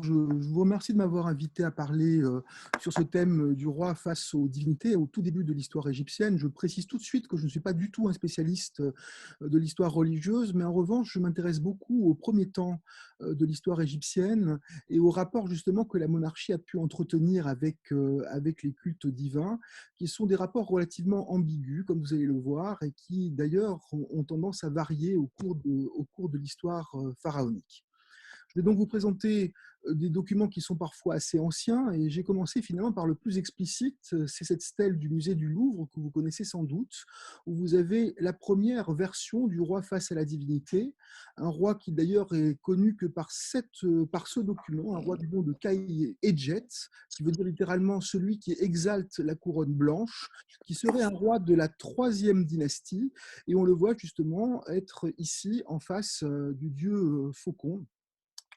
Je vous remercie de m'avoir invité à parler sur ce thème du roi face aux divinités au tout début de l'histoire égyptienne. Je précise tout de suite que je ne suis pas du tout un spécialiste de l'histoire religieuse, mais en revanche, je m'intéresse beaucoup au premier temps de l'histoire égyptienne et au rapport justement que la monarchie a pu entretenir avec les cultes divins, qui sont des rapports relativement ambigus, comme vous allez le voir, et qui d'ailleurs ont tendance à varier au cours de l'histoire pharaonique. Je vais donc vous présenter des documents qui sont parfois assez anciens et j'ai commencé finalement par le plus explicite, c'est cette stèle du musée du Louvre que vous connaissez sans doute, où vous avez la première version du roi face à la divinité, un roi qui d'ailleurs est connu que par ce document, un roi du nom de Kai Edjet, qui veut dire littéralement celui qui exalte la couronne blanche, qui serait un roi de la troisième dynastie, et on le voit justement être ici en face du dieu faucon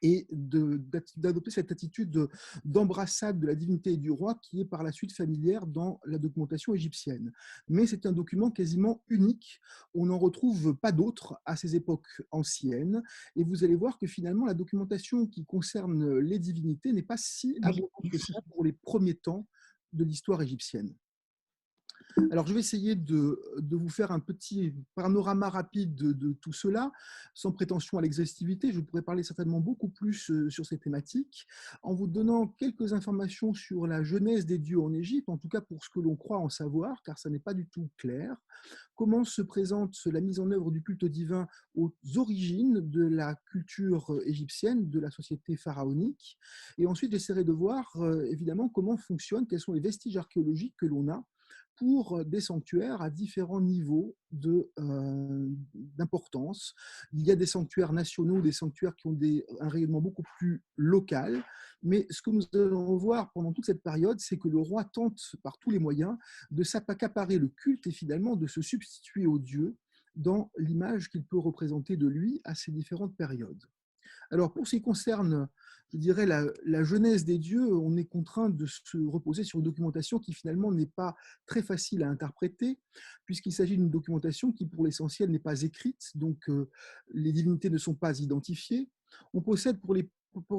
et d'adopter cette attitude d'embrassade de la divinité et du roi qui est par la suite familière dans la documentation égyptienne. Mais c'est un document quasiment unique, on n'en retrouve pas d'autres à ces époques anciennes, et vous allez voir que finalement la documentation qui concerne les divinités n'est pas si abondante que ça pour les premiers temps de l'histoire égyptienne. Alors, je vais essayer de vous faire un petit panorama rapide de tout cela, sans prétention à l'exhaustivité. Je pourrais parler certainement beaucoup plus sur ces thématiques, en vous donnant quelques informations sur la genèse des dieux en Égypte, en tout cas pour ce que l'on croit en savoir, car ça n'est pas du tout clair. Comment se présente la mise en œuvre du culte divin aux origines de la culture égyptienne, de la société pharaonique. Et ensuite, j'essaierai de voir évidemment comment fonctionne, quels sont les vestiges archéologiques que l'on a pour des sanctuaires à différents niveaux d'importance. Il y a des sanctuaires nationaux, des sanctuaires qui ont un rayonnement beaucoup plus local, mais ce que nous allons voir pendant toute cette période, c'est que le roi tente par tous les moyens de s'accaparer le culte et finalement de se substituer au dieu dans l'image qu'il peut représenter de lui à ces différentes périodes. Alors, pour ce qui concerne, je dirais, la genèse des dieux, on est contraint de se reposer sur une documentation qui finalement n'est pas très facile à interpréter, puisqu'il s'agit d'une documentation qui, pour l'essentiel, n'est pas écrite, donc les divinités ne sont pas identifiées. On possède pour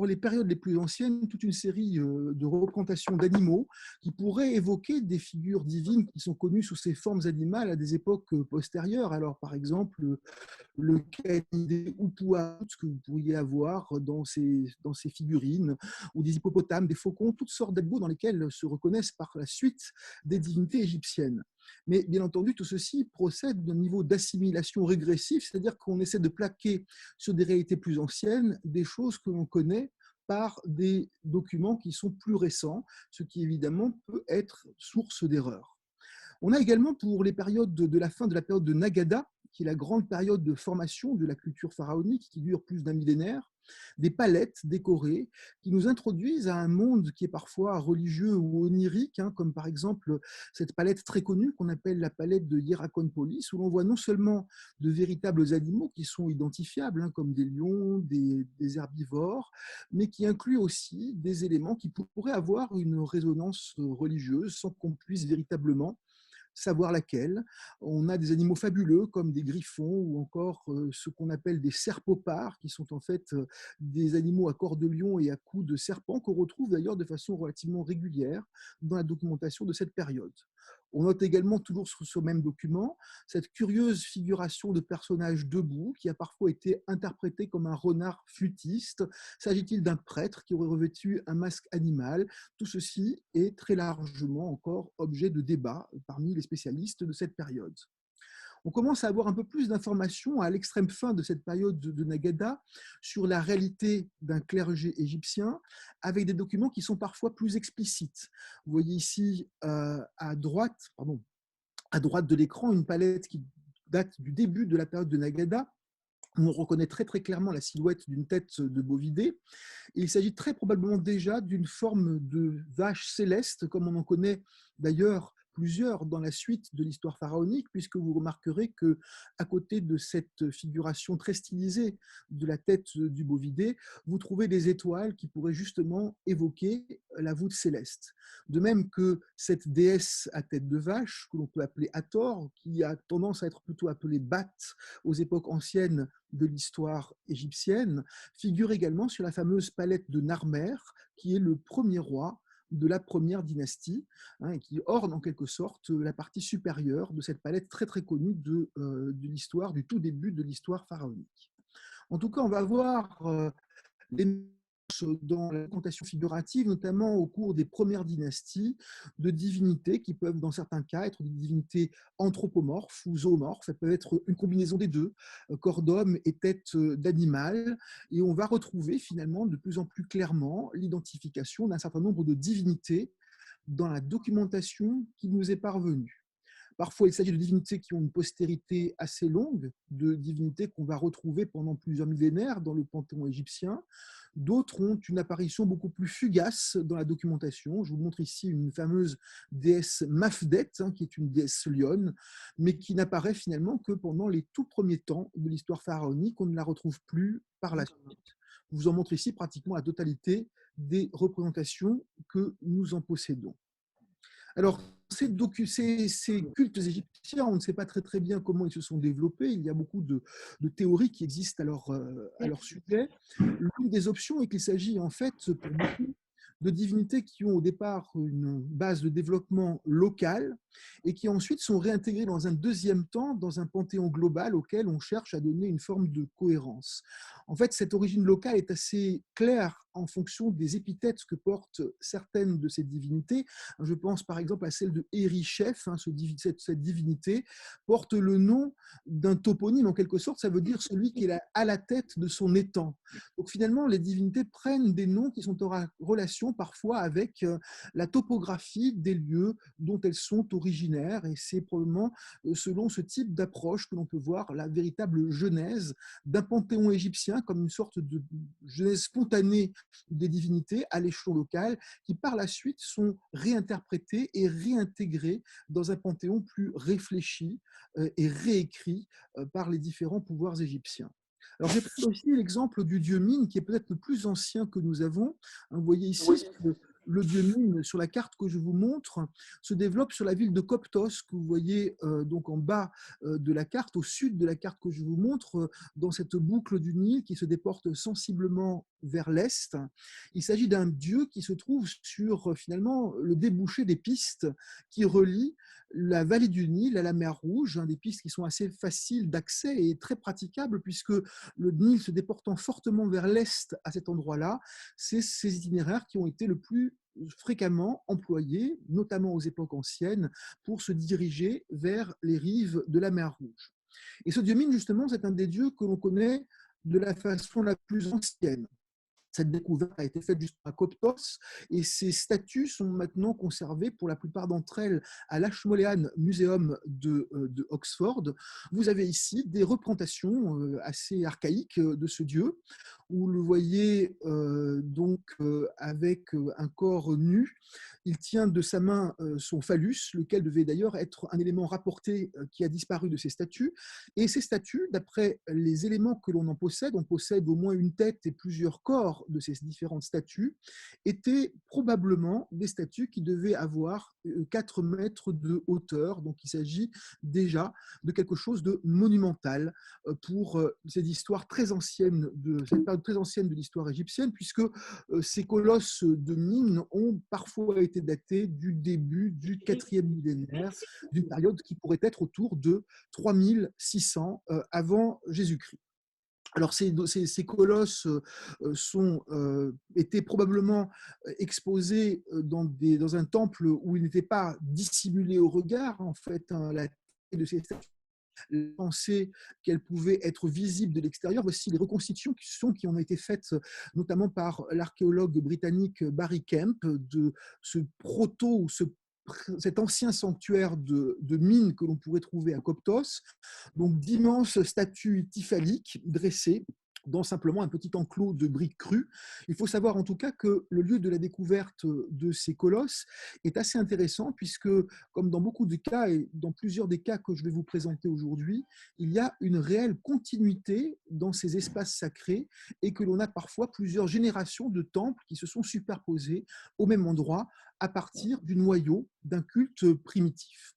les périodes les plus anciennes toute une série de représentations d'animaux qui pourraient évoquer des figures divines qui sont connues sous ces formes animales à des époques postérieures. Alors, par exemple, le canidé Upua, ce que vous pourriez avoir dans ces figurines, ou des hippopotames, des faucons, toutes sortes d'animaux dans lesquels se reconnaissent par la suite des divinités égyptiennes. Mais bien entendu, tout ceci procède d'un niveau d'assimilation régressif, c'est-à-dire qu'on essaie de plaquer sur des réalités plus anciennes des choses que l'on connaît par des documents qui sont plus récents, ce qui évidemment peut être source d'erreurs. On a également pour les périodes de la fin de la période de Nagada, qui est la grande période de formation de la culture pharaonique qui dure plus d'un millénaire, des palettes décorées qui nous introduisent à un monde qui est parfois religieux ou onirique, hein, comme par exemple cette palette très connue qu'on appelle la palette de Hierakonpolis, où l'on voit non seulement de véritables animaux qui sont identifiables, hein, comme des lions, des herbivores, mais qui inclut aussi des éléments qui pourraient avoir une résonance religieuse sans qu'on puisse véritablement savoir laquelle. On a des animaux fabuleux comme des griffons ou encore ce qu'on appelle des serpopards, qui sont en fait des animaux à corps de lion et à cou de serpent qu'on retrouve d'ailleurs de façon relativement régulière dans la documentation de cette période. On note également, toujours sur ce même document, cette curieuse figuration de personnage debout qui a parfois été interprété comme un renard flûtiste. S'agit-il d'un prêtre qui aurait revêtu un masque animal? Tout ceci est très largement encore objet de débat parmi les spécialistes de cette période. On commence à avoir un peu plus d'informations à l'extrême fin de cette période de Nagada sur la réalité d'un clergé égyptien, avec des documents qui sont parfois plus explicites. Vous voyez ici à droite de l'écran une palette qui date du début de la période de Nagada, où on reconnaît très très clairement la silhouette d'une tête de bovidé. Et il s'agit très probablement déjà d'une forme de vache céleste, comme on en connaît d'ailleurs plusieurs dans la suite de l'histoire pharaonique, puisque vous remarquerez que à côté de cette figuration très stylisée de la tête du bovidé, vous trouvez des étoiles qui pourraient justement évoquer la voûte céleste. De même que cette déesse à tête de vache, que l'on peut appeler Hathor, qui a tendance à être plutôt appelée Bat aux époques anciennes de l'histoire égyptienne, figure également sur la fameuse palette de Narmer, qui est le premier roi de la première dynastie, hein, et qui orne en quelque sorte la partie supérieure de cette palette très très connue de l'histoire, du tout début de l'histoire pharaonique. En tout cas, on va voir l'émergence dans la représentation figurative, notamment au cours des premières dynasties, de divinités qui peuvent, dans certains cas, être des divinités anthropomorphes ou zoomorphes. Ça peut être une combinaison des deux, corps d'homme et tête d'animal. Et on va retrouver finalement de plus en plus clairement l'identification d'un certain nombre de divinités dans la documentation qui nous est parvenue. Parfois, il s'agit de divinités qui ont une postérité assez longue, de divinités qu'on va retrouver pendant plusieurs millénaires dans le panthéon égyptien. D'autres ont une apparition beaucoup plus fugace dans la documentation. Je vous montre ici une fameuse déesse Mafdet, hein, qui est une déesse lionne, mais qui n'apparaît finalement que pendant les tout premiers temps de l'histoire pharaonique. On ne la retrouve plus par la suite. Je vous en montre ici pratiquement la totalité des représentations que nous en possédons. Alors, ces cultes égyptiens, on ne sait pas très bien comment ils se sont développés. Il y a beaucoup de théories qui existent à leur sujet. L'une des options est qu'il s'agit en fait pour beaucoup de divinités qui ont au départ une base de développement local et qui ensuite sont réintégrées dans un deuxième temps dans un panthéon global auquel on cherche à donner une forme de cohérence. En fait, cette origine locale est assez claire en fonction des épithètes que portent certaines de ces divinités. Je pense par exemple à celle de Eri-Chef, hein, cette divinité porte le nom d'un toponyme en quelque sorte, ça veut dire celui qui est à la tête de son étang. Donc finalement, les divinités prennent des noms qui sont en relation parfois avec la topographie des lieux dont elles sont originaires, et c'est probablement selon ce type d'approche que l'on peut voir la véritable genèse d'un panthéon égyptien comme une sorte de genèse spontanée des divinités à l'échelon local qui par la suite sont réinterprétées et réintégrées dans un panthéon plus réfléchi et réécrit par les différents pouvoirs égyptiens. Alors, j'ai pris aussi l'exemple du dieu Mine, qui est peut-être le plus ancien que nous avons. Vous voyez ici que le dieu Mine, sur la carte que je vous montre, se développe sur la ville de Coptos, que vous voyez donc en bas de la carte, au sud de la carte que je vous montre, dans cette boucle du Nil qui se déporte sensiblement vers l'est. Il s'agit d'un dieu qui se trouve sur finalement le débouché des pistes qui relient la vallée du Nil à la mer Rouge, des pistes qui sont assez faciles d'accès et très praticables puisque le Nil se déportant fortement vers l'est à cet endroit-là, c'est ces itinéraires qui ont été le plus fréquemment employés, notamment aux époques anciennes, pour se diriger vers les rives de la mer Rouge. Et ce dieu Mine, justement, c'est un des dieux que l'on connaît de la façon la plus ancienne. Cette découverte a été faite justement à Coptos et ces statues sont maintenant conservées pour la plupart d'entre elles à l'Ashmolean Museum de Oxford. Vous avez ici des représentations assez archaïques de ce dieu. Vous le voyez donc avec un corps nu. Il tient de sa main son phallus, lequel devait d'ailleurs être un élément rapporté qui a disparu de ces statues. Et ces statues, d'après les éléments que l'on en possède, on possède au moins une tête et plusieurs corps de ces différentes statues, étaient probablement des statues qui devaient avoir 4 mètres de hauteur. Donc il s'agit déjà de quelque chose de monumental pour cette histoire très ancienne, cette période très ancienne de l'histoire égyptienne, puisque ces colosses de mines ont parfois été datés du début du 4e millénaire, d'une période qui pourrait être autour de 3600 avant Jésus-Christ. Alors ces colosses étaient probablement exposés dans un temple où ils n'étaient pas dissimulés au regard. En fait, la taille de ces statues penser qu'elles pouvaient être visibles de l'extérieur. Voici les reconstitutions qui ont été faites notamment par l'archéologue britannique Barry Kemp de ce proto ou cet ancien sanctuaire de mines que l'on pourrait trouver à Coptos, donc d'immenses statues typhaliques dressées dans simplement un petit enclos de briques crues. Il faut savoir en tout cas que le lieu de la découverte de ces colosses est assez intéressant puisque, comme dans beaucoup de cas et dans plusieurs des cas que je vais vous présenter aujourd'hui, il y a une réelle continuité dans ces espaces sacrés et que l'on a parfois plusieurs générations de temples qui se sont superposés au même endroit à partir du noyau d'un culte primitif.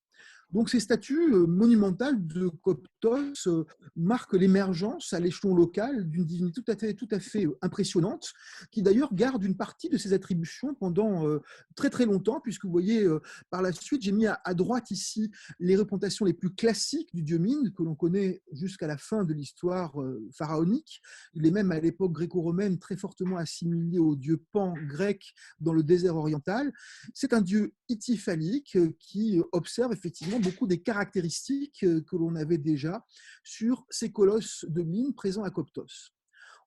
Donc ces statues monumentales de Coptos marquent l'émergence à l'échelon local d'une divinité tout à fait impressionnante, qui d'ailleurs garde une partie de ses attributions pendant très très longtemps, puisque vous voyez par la suite, j'ai mis à droite ici les représentations les plus classiques du dieu Mine, que l'on connaît jusqu'à la fin de l'histoire pharaonique. Il est même à l'époque gréco-romaine très fortement assimilé au dieu Pan grec dans le désert oriental. C'est un dieu ityphalique qui observe effectivement beaucoup des caractéristiques que l'on avait déjà sur ces colosses de mine présents à Coptos.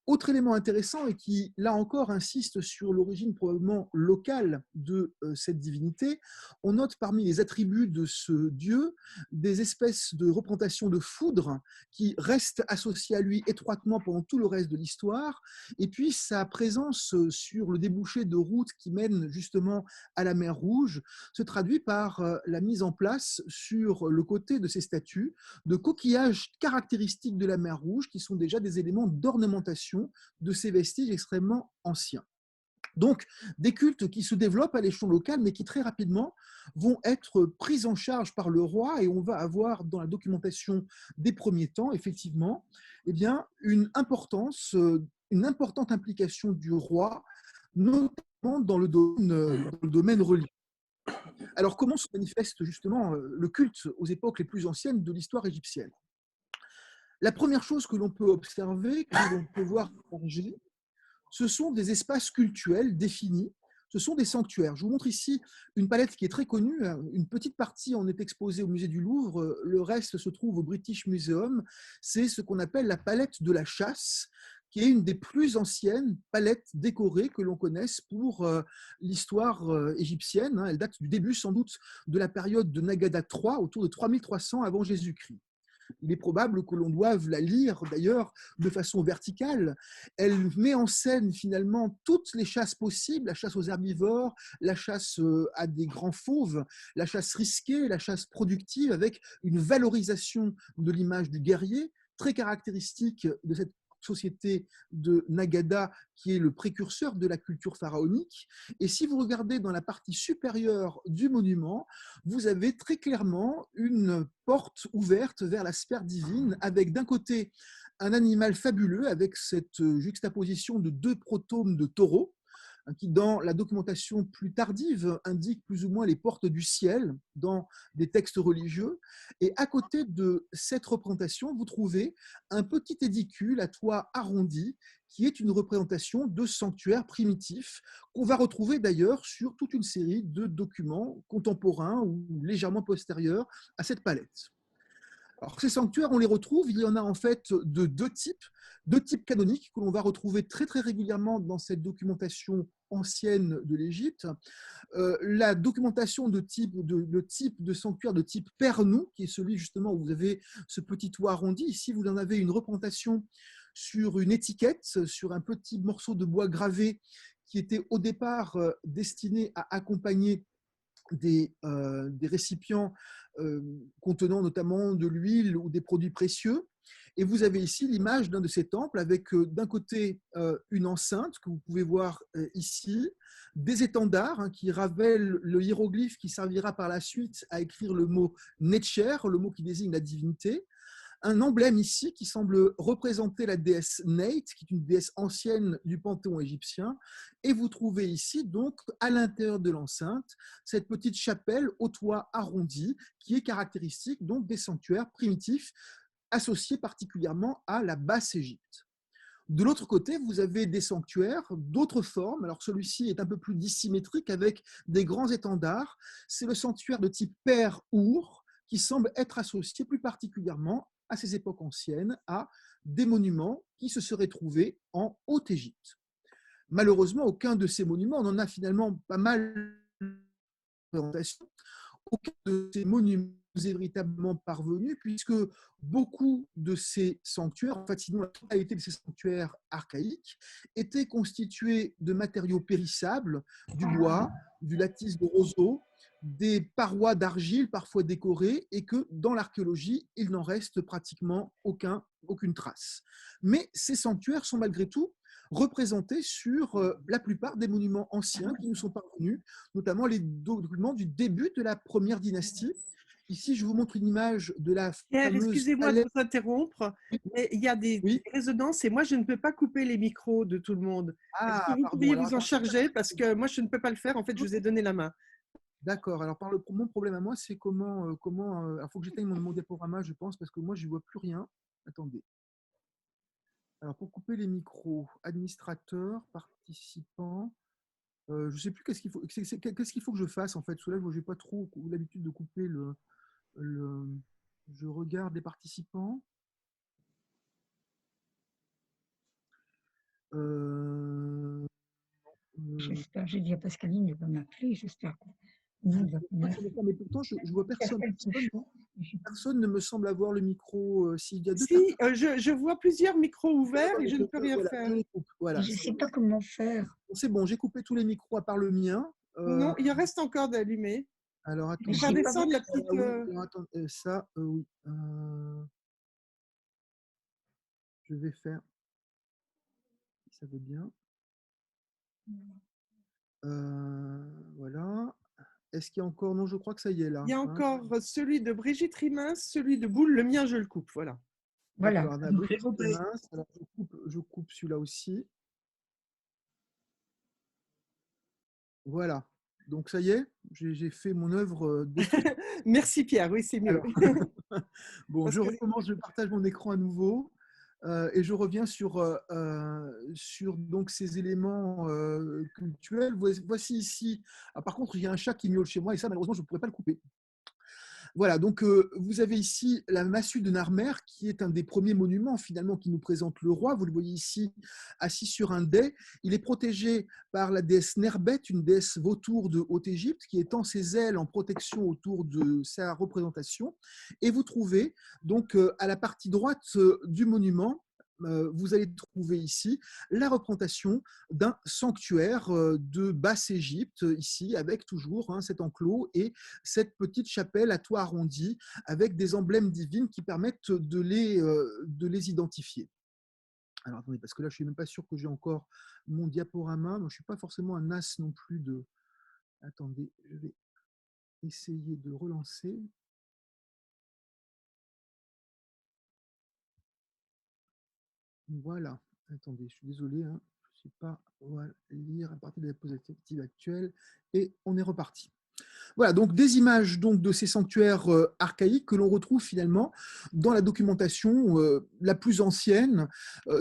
Autre élément intéressant et qui, là encore, insiste sur l'origine probablement locale de cette divinité, on note parmi les attributs de ce dieu des espèces de représentations de foudre qui restent associées à lui étroitement pendant tout le reste de l'histoire, et puis sa présence sur le débouché de routes qui mènent justement à la mer Rouge se traduit par la mise en place sur le côté de ces statues de coquillages caractéristiques de la mer Rouge qui sont déjà des éléments d'ornementation de ces vestiges extrêmement anciens. Donc, des cultes qui se développent à l'échelon local, mais qui très rapidement vont être pris en charge par le roi, et on va avoir dans la documentation des premiers temps, effectivement, eh bien, une importante implication du roi, notamment dans le domaine religieux. Alors, comment se manifeste justement le culte aux époques les plus anciennes de l'histoire égyptienne? La première chose que l'on peut observer, que l'on peut voir émerger, ce sont des espaces cultuels définis, ce sont des sanctuaires. Je vous montre ici une palette qui est très connue, une petite partie en est exposée au musée du Louvre, le reste se trouve au British Museum, c'est ce qu'on appelle la palette de la chasse, qui est une des plus anciennes palettes décorées que l'on connaisse pour l'histoire égyptienne. Elle date du début sans doute de la période de Nagada III, autour de 3300 avant Jésus-Christ. Il est probable que l'on doive la lire d'ailleurs de façon verticale. Elle met en scène finalement toutes les chasses possibles, la chasse aux herbivores, la chasse à des grands fauves, la chasse risquée, la chasse productive, avec une valorisation de l'image du guerrier, très caractéristique de cette société de Nagada qui est le précurseur de la culture pharaonique. Et si vous regardez dans la partie supérieure du monument, vous avez très clairement une porte ouverte vers la sphère divine avec d'un côté un animal fabuleux avec cette juxtaposition de deux protomes de taureaux qui, dans la documentation plus tardive, indique plus ou moins les portes du ciel dans des textes religieux. Et à côté de cette représentation, vous trouvez un petit édicule à toit arrondi qui est une représentation de sanctuaire primitif qu'on va retrouver d'ailleurs sur toute une série de documents contemporains ou légèrement postérieurs à cette palette. Alors, ces sanctuaires, on les retrouve, il y en a en fait de deux types canoniques que l'on va retrouver très très régulièrement dans cette documentation ancienne de l'Égypte. La documentation de type de sanctuaire de type Pernou, qui est celui justement où vous avez ce petit toit arrondi. Ici, vous en avez une représentation sur une étiquette, sur un petit morceau de bois gravé qui était au départ destiné à accompagner des récipients contenant notamment de l'huile ou des produits précieux. Et vous avez ici l'image d'un de ces temples avec d'un côté une enceinte que vous pouvez voir ici, des étendards qui révèlent le hiéroglyphe qui servira par la suite à écrire le mot Netcher, le mot qui désigne la divinité, un emblème ici qui semble représenter la déesse Neit, qui est une déesse ancienne du panthéon égyptien. Et vous trouvez ici, donc, à l'intérieur de l'enceinte, cette petite chapelle au toit arrondi, qui est caractéristique donc des sanctuaires primitifs associés particulièrement à la Basse-Égypte. De l'autre côté, vous avez des sanctuaires d'autres formes. Alors celui-ci est un peu plus dissymétrique avec des grands étendards. C'est le sanctuaire de type Père-Our qui semble être associé plus particulièrement à ces époques anciennes, à des monuments qui se seraient trouvés en Haute-Égypte. Malheureusement, aucun de ces monuments, on en a finalement pas mal de représentations, aucun de ces monuments est véritablement parvenu, puisque beaucoup de ces sanctuaires, en fait, sinon la totalité de ces sanctuaires archaïques, étaient constitués de matériaux périssables, du bois, du lattice de roseau, des parois d'argile parfois décorées, et que dans l'archéologie, il n'en reste pratiquement aucune trace. Mais ces sanctuaires sont malgré tout représentés sur la plupart des monuments anciens qui nous sont parvenus, notamment les documents du début de la première dynastie. Ici, je vous montre une image de la Pierre, fameuse excusez-moi de palais. vous interrompre, mais il y a des Oui. résonances et moi, je ne peux pas couper les micros de tout le monde. Est-ce que Ah, vous pardon. pourriez Alors, vous en attends. charger? Parce que moi, je ne peux pas le faire. En fait, je vous ai donné la main. D'accord. Alors, mon problème à moi, c'est comment. Il faut que j'éteigne mon diaporama, je pense, parce que moi, je ne vois plus rien. Attendez. Alors, pour couper les micros, administrateur, participant. Je ne sais plus qu'est-ce qu'il faut que je fasse en fait. Parce que là, je n'ai pas trop l'habitude de couper le. Je regarde les participants. Euh, J'espère, j'ai dit à Pascaline, elle va m'appeler, j'espère que mais pourtant, je vois personne. Personne ne me semble avoir le micro. S'il y a deux Si, je vois plusieurs micros ouverts et je ne peux rien voilà, faire. je les coupe. Voilà. je ne sais pas comment faire. C'est bon, j'ai coupé tous les micros à part le mien. Non, il en reste encore d'allumés. Alors, Il faut attendez. faire J'ai pas descendre la petite. Oui, alors, attendez, ça, oui. Je vais faire. Si ça veut bien. Voilà. Est-ce qu'il y a encore. Non, je crois que ça y est là. Il y a Hein. encore celui de Brigitte Rimins, celui de Boule. Le mien, je le coupe. Voilà. Voilà. D'accord, mince. Alors, je coupe celui-là aussi. Voilà. Donc, ça y est, j'ai fait mon œuvre. Merci Pierre, oui, c'est mieux. Alors, bon, je recommence, je partage mon écran à nouveau. Et je reviens sur donc, ces éléments cultuels. Voici ici. Ah, par contre, il y a un chat qui miaule chez moi et ça, malheureusement, je ne pourrais pas le couper. Voilà, donc vous avez ici la massue de Narmer, qui est un des premiers monuments finalement qui nous présente le roi. Vous le voyez ici, assis sur un dais. Il est protégé par la déesse Nerbet, une déesse vautour de Haute-Égypte, qui étend ses ailes en protection autour de sa représentation. Et vous trouvez donc à la partie droite du monument, vous allez trouver ici la représentation d'un sanctuaire de Basse-Égypte, ici, avec toujours cet enclos et cette petite chapelle à toit arrondi, avec des emblèmes divines qui permettent de les identifier. Alors, attendez, parce que là, je ne suis même pas sûr que j'ai encore mon diaporama. Moi, je ne suis pas forcément un as non plus de... Attendez, je vais essayer de relancer. Voilà. Attendez, je suis désolé, je ne sais pas lire à partir de la diapositive actuelle. Et on est reparti. Voilà, donc des images donc, de ces sanctuaires archaïques que l'on retrouve finalement dans la documentation la plus ancienne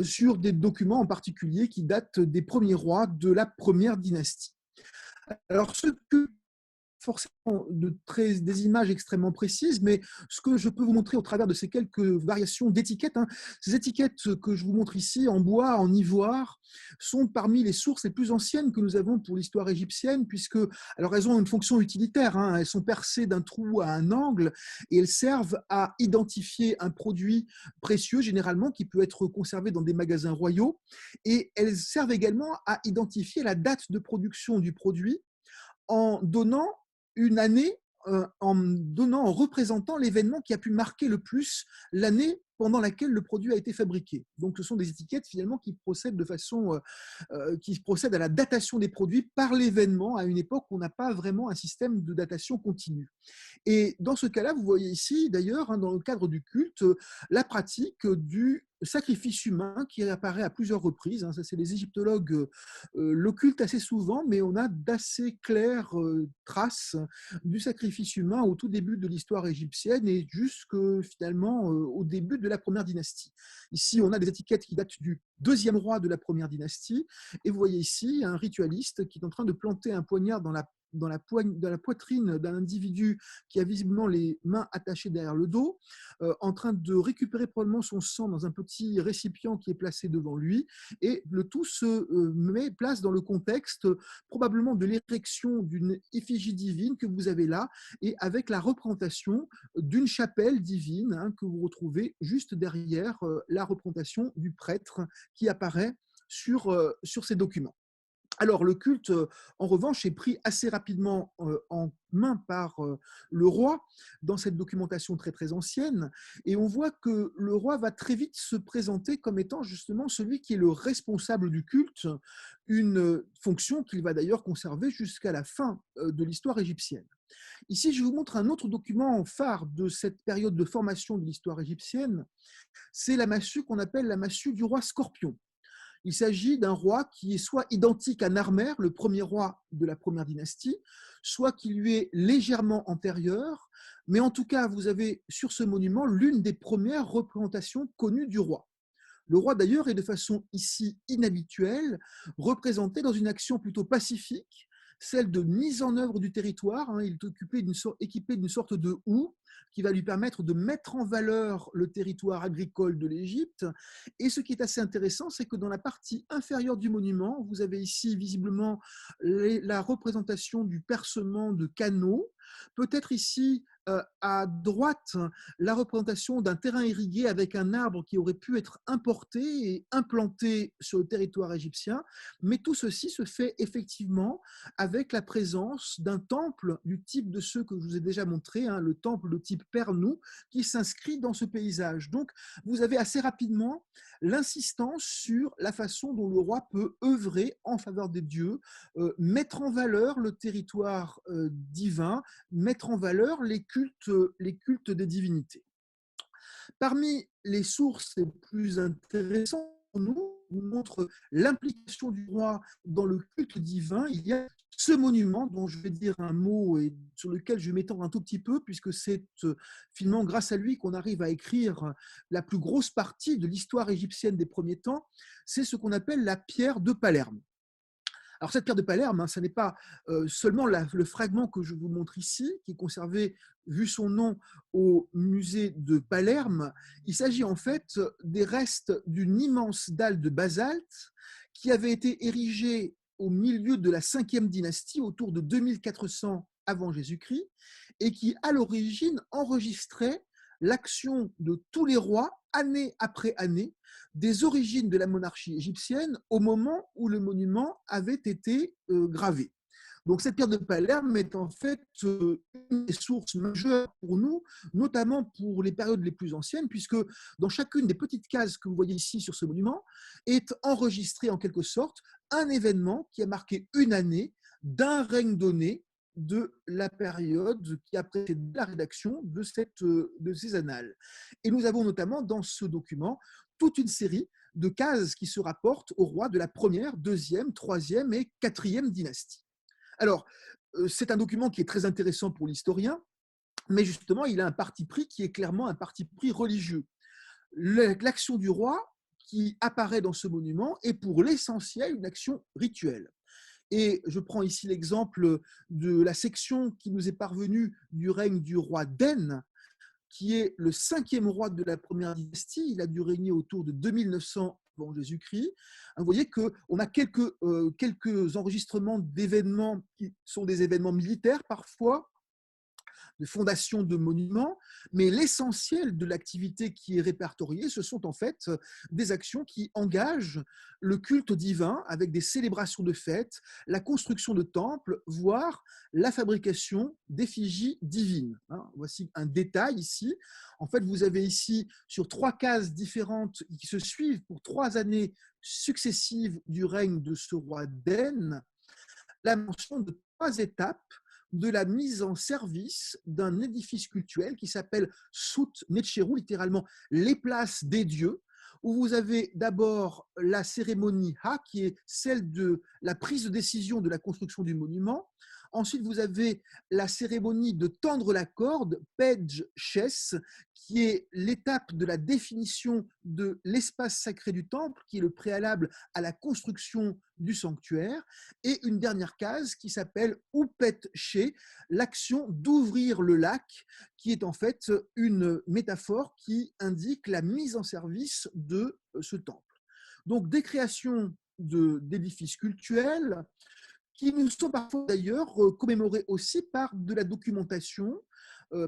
sur des documents en particulier qui datent des premiers rois de la première dynastie. Alors, ce que forcément des images extrêmement précises, mais ce que je peux vous montrer au travers de ces quelques variations d'étiquettes, ces étiquettes que je vous montre ici en bois, en ivoire, sont parmi les sources les plus anciennes que nous avons pour l'histoire égyptienne, puisque alors elles ont une fonction utilitaire, elles sont percées d'un trou à un angle et elles servent à identifier un produit précieux, généralement, qui peut être conservé dans des magasins royaux, et elles servent également à identifier la date de production du produit en donnant une année, en représentant l'événement qui a pu marquer le plus l'année pendant laquelle le produit a été fabriqué. Donc, ce sont des étiquettes finalement qui procèdent qui procèdent à la datation des produits par l'événement à une époque où on n'a pas vraiment un système de datation continue. Et dans ce cas-là, vous voyez ici, d'ailleurs, dans le cadre du culte, la pratique du sacrifice humain qui apparaît à plusieurs reprises. Ça, c'est les égyptologues l'occultent assez souvent, mais on a d'assez claires traces du sacrifice humain au tout début de l'histoire égyptienne et jusque finalement au début de la première dynastie. Ici, on a des étiquettes qui datent du deuxième roi de la première dynastie, et vous voyez ici un ritualiste qui est en train de planter un poignard dans la dans la poitrine d'un individu qui a visiblement les mains attachées derrière le dos, en train de récupérer probablement son sang dans un petit récipient qui est placé devant lui, et le tout se met place dans le contexte probablement de l'érection d'une effigie divine que vous avez là, et avec la représentation d'une chapelle divine, hein, que vous retrouvez juste derrière la représentation du prêtre qui apparaît sur ces documents. Alors, le culte, en revanche, est pris assez rapidement en main par le roi dans cette documentation très très ancienne, et on voit que le roi va très vite se présenter comme étant justement celui qui est le responsable du culte, une fonction qu'il va d'ailleurs conserver jusqu'à la fin de l'histoire égyptienne. Ici, je vous montre un autre document phare de cette période de formation de l'histoire égyptienne, c'est la massue qu'on appelle la massue du roi Scorpion. Il s'agit d'un roi qui est soit identique à Narmer, le premier roi de la première dynastie, soit qui lui est légèrement antérieur, mais en tout cas, vous avez sur ce monument l'une des premières représentations connues du roi. Le roi, d'ailleurs, est de façon ici inhabituelle, représenté dans une action plutôt pacifique, celle de mise en œuvre du territoire. Il est équipé d'une sorte de houe qui va lui permettre de mettre en valeur le territoire agricole de l'Égypte. Et ce qui est assez intéressant, c'est que dans la partie inférieure du monument, vous avez ici visiblement la représentation du percement de canaux, peut-être ici à droite la représentation d'un terrain irrigué avec un arbre qui aurait pu être importé et implanté sur le territoire égyptien, mais tout ceci se fait effectivement avec la présence d'un temple du type de ceux que je vous ai déjà montré, le temple de type Pernou, qui s'inscrit dans ce paysage. Donc, vous avez assez rapidement l'insistance sur la façon dont le roi peut œuvrer en faveur des dieux, mettre en valeur le territoire divin, mettre en valeur les cultes des divinités. Parmi les sources les plus intéressantes, nous montre l'implication du roi dans le culte divin. Il y a ce monument dont je vais dire un mot et sur lequel je vais m'étendre un tout petit peu, puisque c'est finalement grâce à lui qu'on arrive à écrire la plus grosse partie de l'histoire égyptienne des premiers temps. C'est ce qu'on appelle la pierre de Palerme. Alors cette pierre de Palerme, ce n'est pas seulement le fragment que je vous montre ici, qui est conservé, vu son nom, au musée de Palerme. Il s'agit en fait des restes d'une immense dalle de basalte qui avait été érigée au milieu de la 5e dynastie, autour de 2400 avant Jésus-Christ, et qui, à l'origine, enregistrait l'action de tous les rois, année après année, des origines de la monarchie égyptienne au moment où le monument avait été gravé. Donc cette pierre de Palerme est en fait une des sources majeures pour nous, notamment pour les périodes les plus anciennes, puisque dans chacune des petites cases que vous voyez ici sur ce monument est enregistré en quelque sorte un événement qui a marqué une année d'un règne donné de la période qui a précédé la rédaction de ces annales. Et nous avons notamment dans ce document toute une série de cases qui se rapportent aux rois de la première, deuxième, troisième et quatrième dynastie. Alors, c'est un document qui est très intéressant pour l'historien, mais justement, il a un parti pris qui est clairement un parti pris religieux. L'action du roi qui apparaît dans ce monument est pour l'essentiel une action rituelle. Et je prends ici l'exemple de la section qui nous est parvenue du règne du roi Den, qui est le 5e roi de la première dynastie. Il a dû régner autour de 2900 avant Jésus-Christ. Vous voyez qu'on a quelques enregistrements d'événements qui sont des événements militaires parfois, de fondation de monuments, mais l'essentiel de l'activité qui est répertoriée, ce sont en fait des actions qui engagent le culte divin avec des célébrations de fêtes, la construction de temples, voire la fabrication d'effigies divines. Voici un détail ici. En fait, vous avez ici, sur 3 cases différentes qui se suivent pour 3 années successives du règne de ce roi Den, la mention de 3 étapes de la mise en service d'un édifice cultuel qui s'appelle Sout Netcherou, littéralement les places des dieux, où vous avez d'abord la cérémonie Ha, qui est celle de la prise de décision de la construction du monument. Ensuite, vous avez la cérémonie de tendre la corde, Pej Ches, qui est l'étape de la définition de l'espace sacré du temple, qui est le préalable à la construction du sanctuaire, et une dernière case qui s'appelle Upet She, l'action d'ouvrir le lac, qui est en fait une métaphore qui indique la mise en service de ce temple. Donc des créations d'édifices cultuels, qui nous sont parfois d'ailleurs commémorés aussi par de la documentation,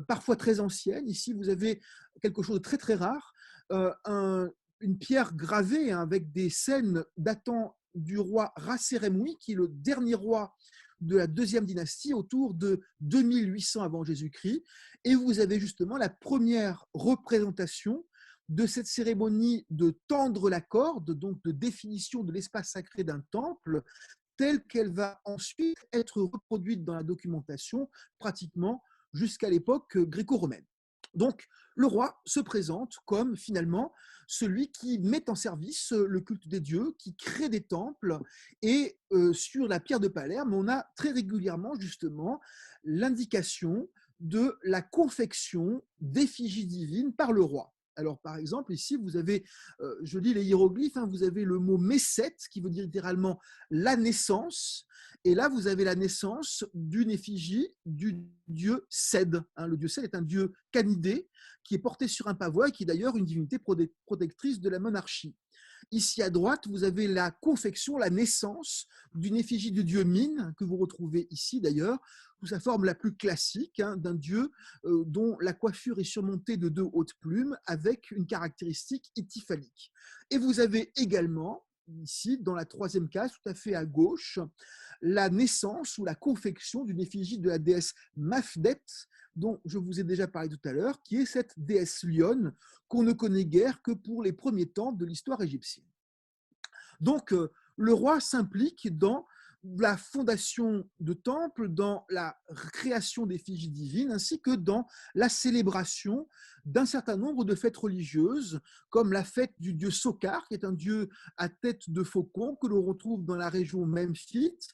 parfois très ancienne. Ici, vous avez quelque chose de très très rare, une pierre gravée hein, avec des scènes datant du roi Rasseremui, qui est le dernier roi de la deuxième dynastie, autour de 2800 avant Jésus-Christ. Et vous avez justement la première représentation de cette cérémonie de tendre la corde, donc de définition de l'espace sacré d'un temple, telle qu'elle va ensuite être reproduite dans la documentation pratiquement jusqu'à l'époque gréco-romaine. Donc, le roi se présente comme finalement celui qui met en service le culte des dieux, qui crée des temples. Et sur la pierre de Palerme, on a très régulièrement justement l'indication de la confection d'effigies divines par le roi. Alors, par exemple, ici, vous avez, je lis les hiéroglyphes, hein, vous avez le mot Messet, qui veut dire littéralement la naissance. Et là, vous avez la naissance d'une effigie du dieu Sed. Hein. Le dieu Sed est un dieu canidé qui est porté sur un pavois et qui est d'ailleurs une divinité protectrice de la monarchie. Ici à droite, vous avez la confection, la naissance d'une effigie du dieu Mine, que vous retrouvez ici d'ailleurs, sous sa forme la plus classique, hein, d'un dieu dont la coiffure est surmontée de 2 hautes plumes avec une caractéristique ityphalique. Et vous avez également, ici, dans la troisième case, tout à fait à gauche, la naissance ou la confection d'une effigie de la déesse Mafdet, dont je vous ai déjà parlé tout à l'heure, qui est cette déesse lionne qu'on ne connaît guère que pour les premiers temps de l'histoire égyptienne. Donc, le roi s'implique dans la fondation de temples, dans la création d'effigies divines, ainsi que dans la célébration d'un certain nombre de fêtes religieuses, comme la fête du dieu Sokar, qui est un dieu à tête de faucon que l'on retrouve dans la région memphite,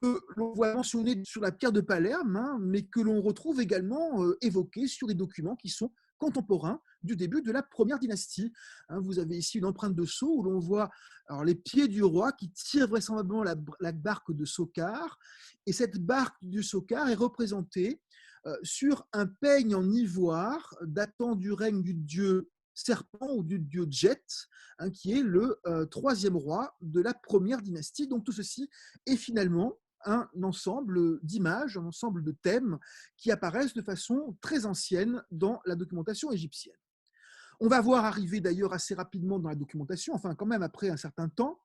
que l'on voit mentionné sur la pierre de Palerme, hein, mais que l'on retrouve également évoqué sur des documents qui sont contemporains du début de la première dynastie. Hein, vous avez ici une empreinte de sceau où l'on voit alors, les pieds du roi qui tirent vraisemblablement la barque de Sokar, et cette barque du Sokar est représentée sur un peigne en ivoire datant du règne du dieu serpent ou du dieu Djet, hein, qui est le troisième roi de la première dynastie. Donc tout ceci est finalement un ensemble d'images, un ensemble de thèmes qui apparaissent de façon très ancienne dans la documentation égyptienne. On va voir arriver d'ailleurs assez rapidement dans la documentation, enfin quand même après un certain temps,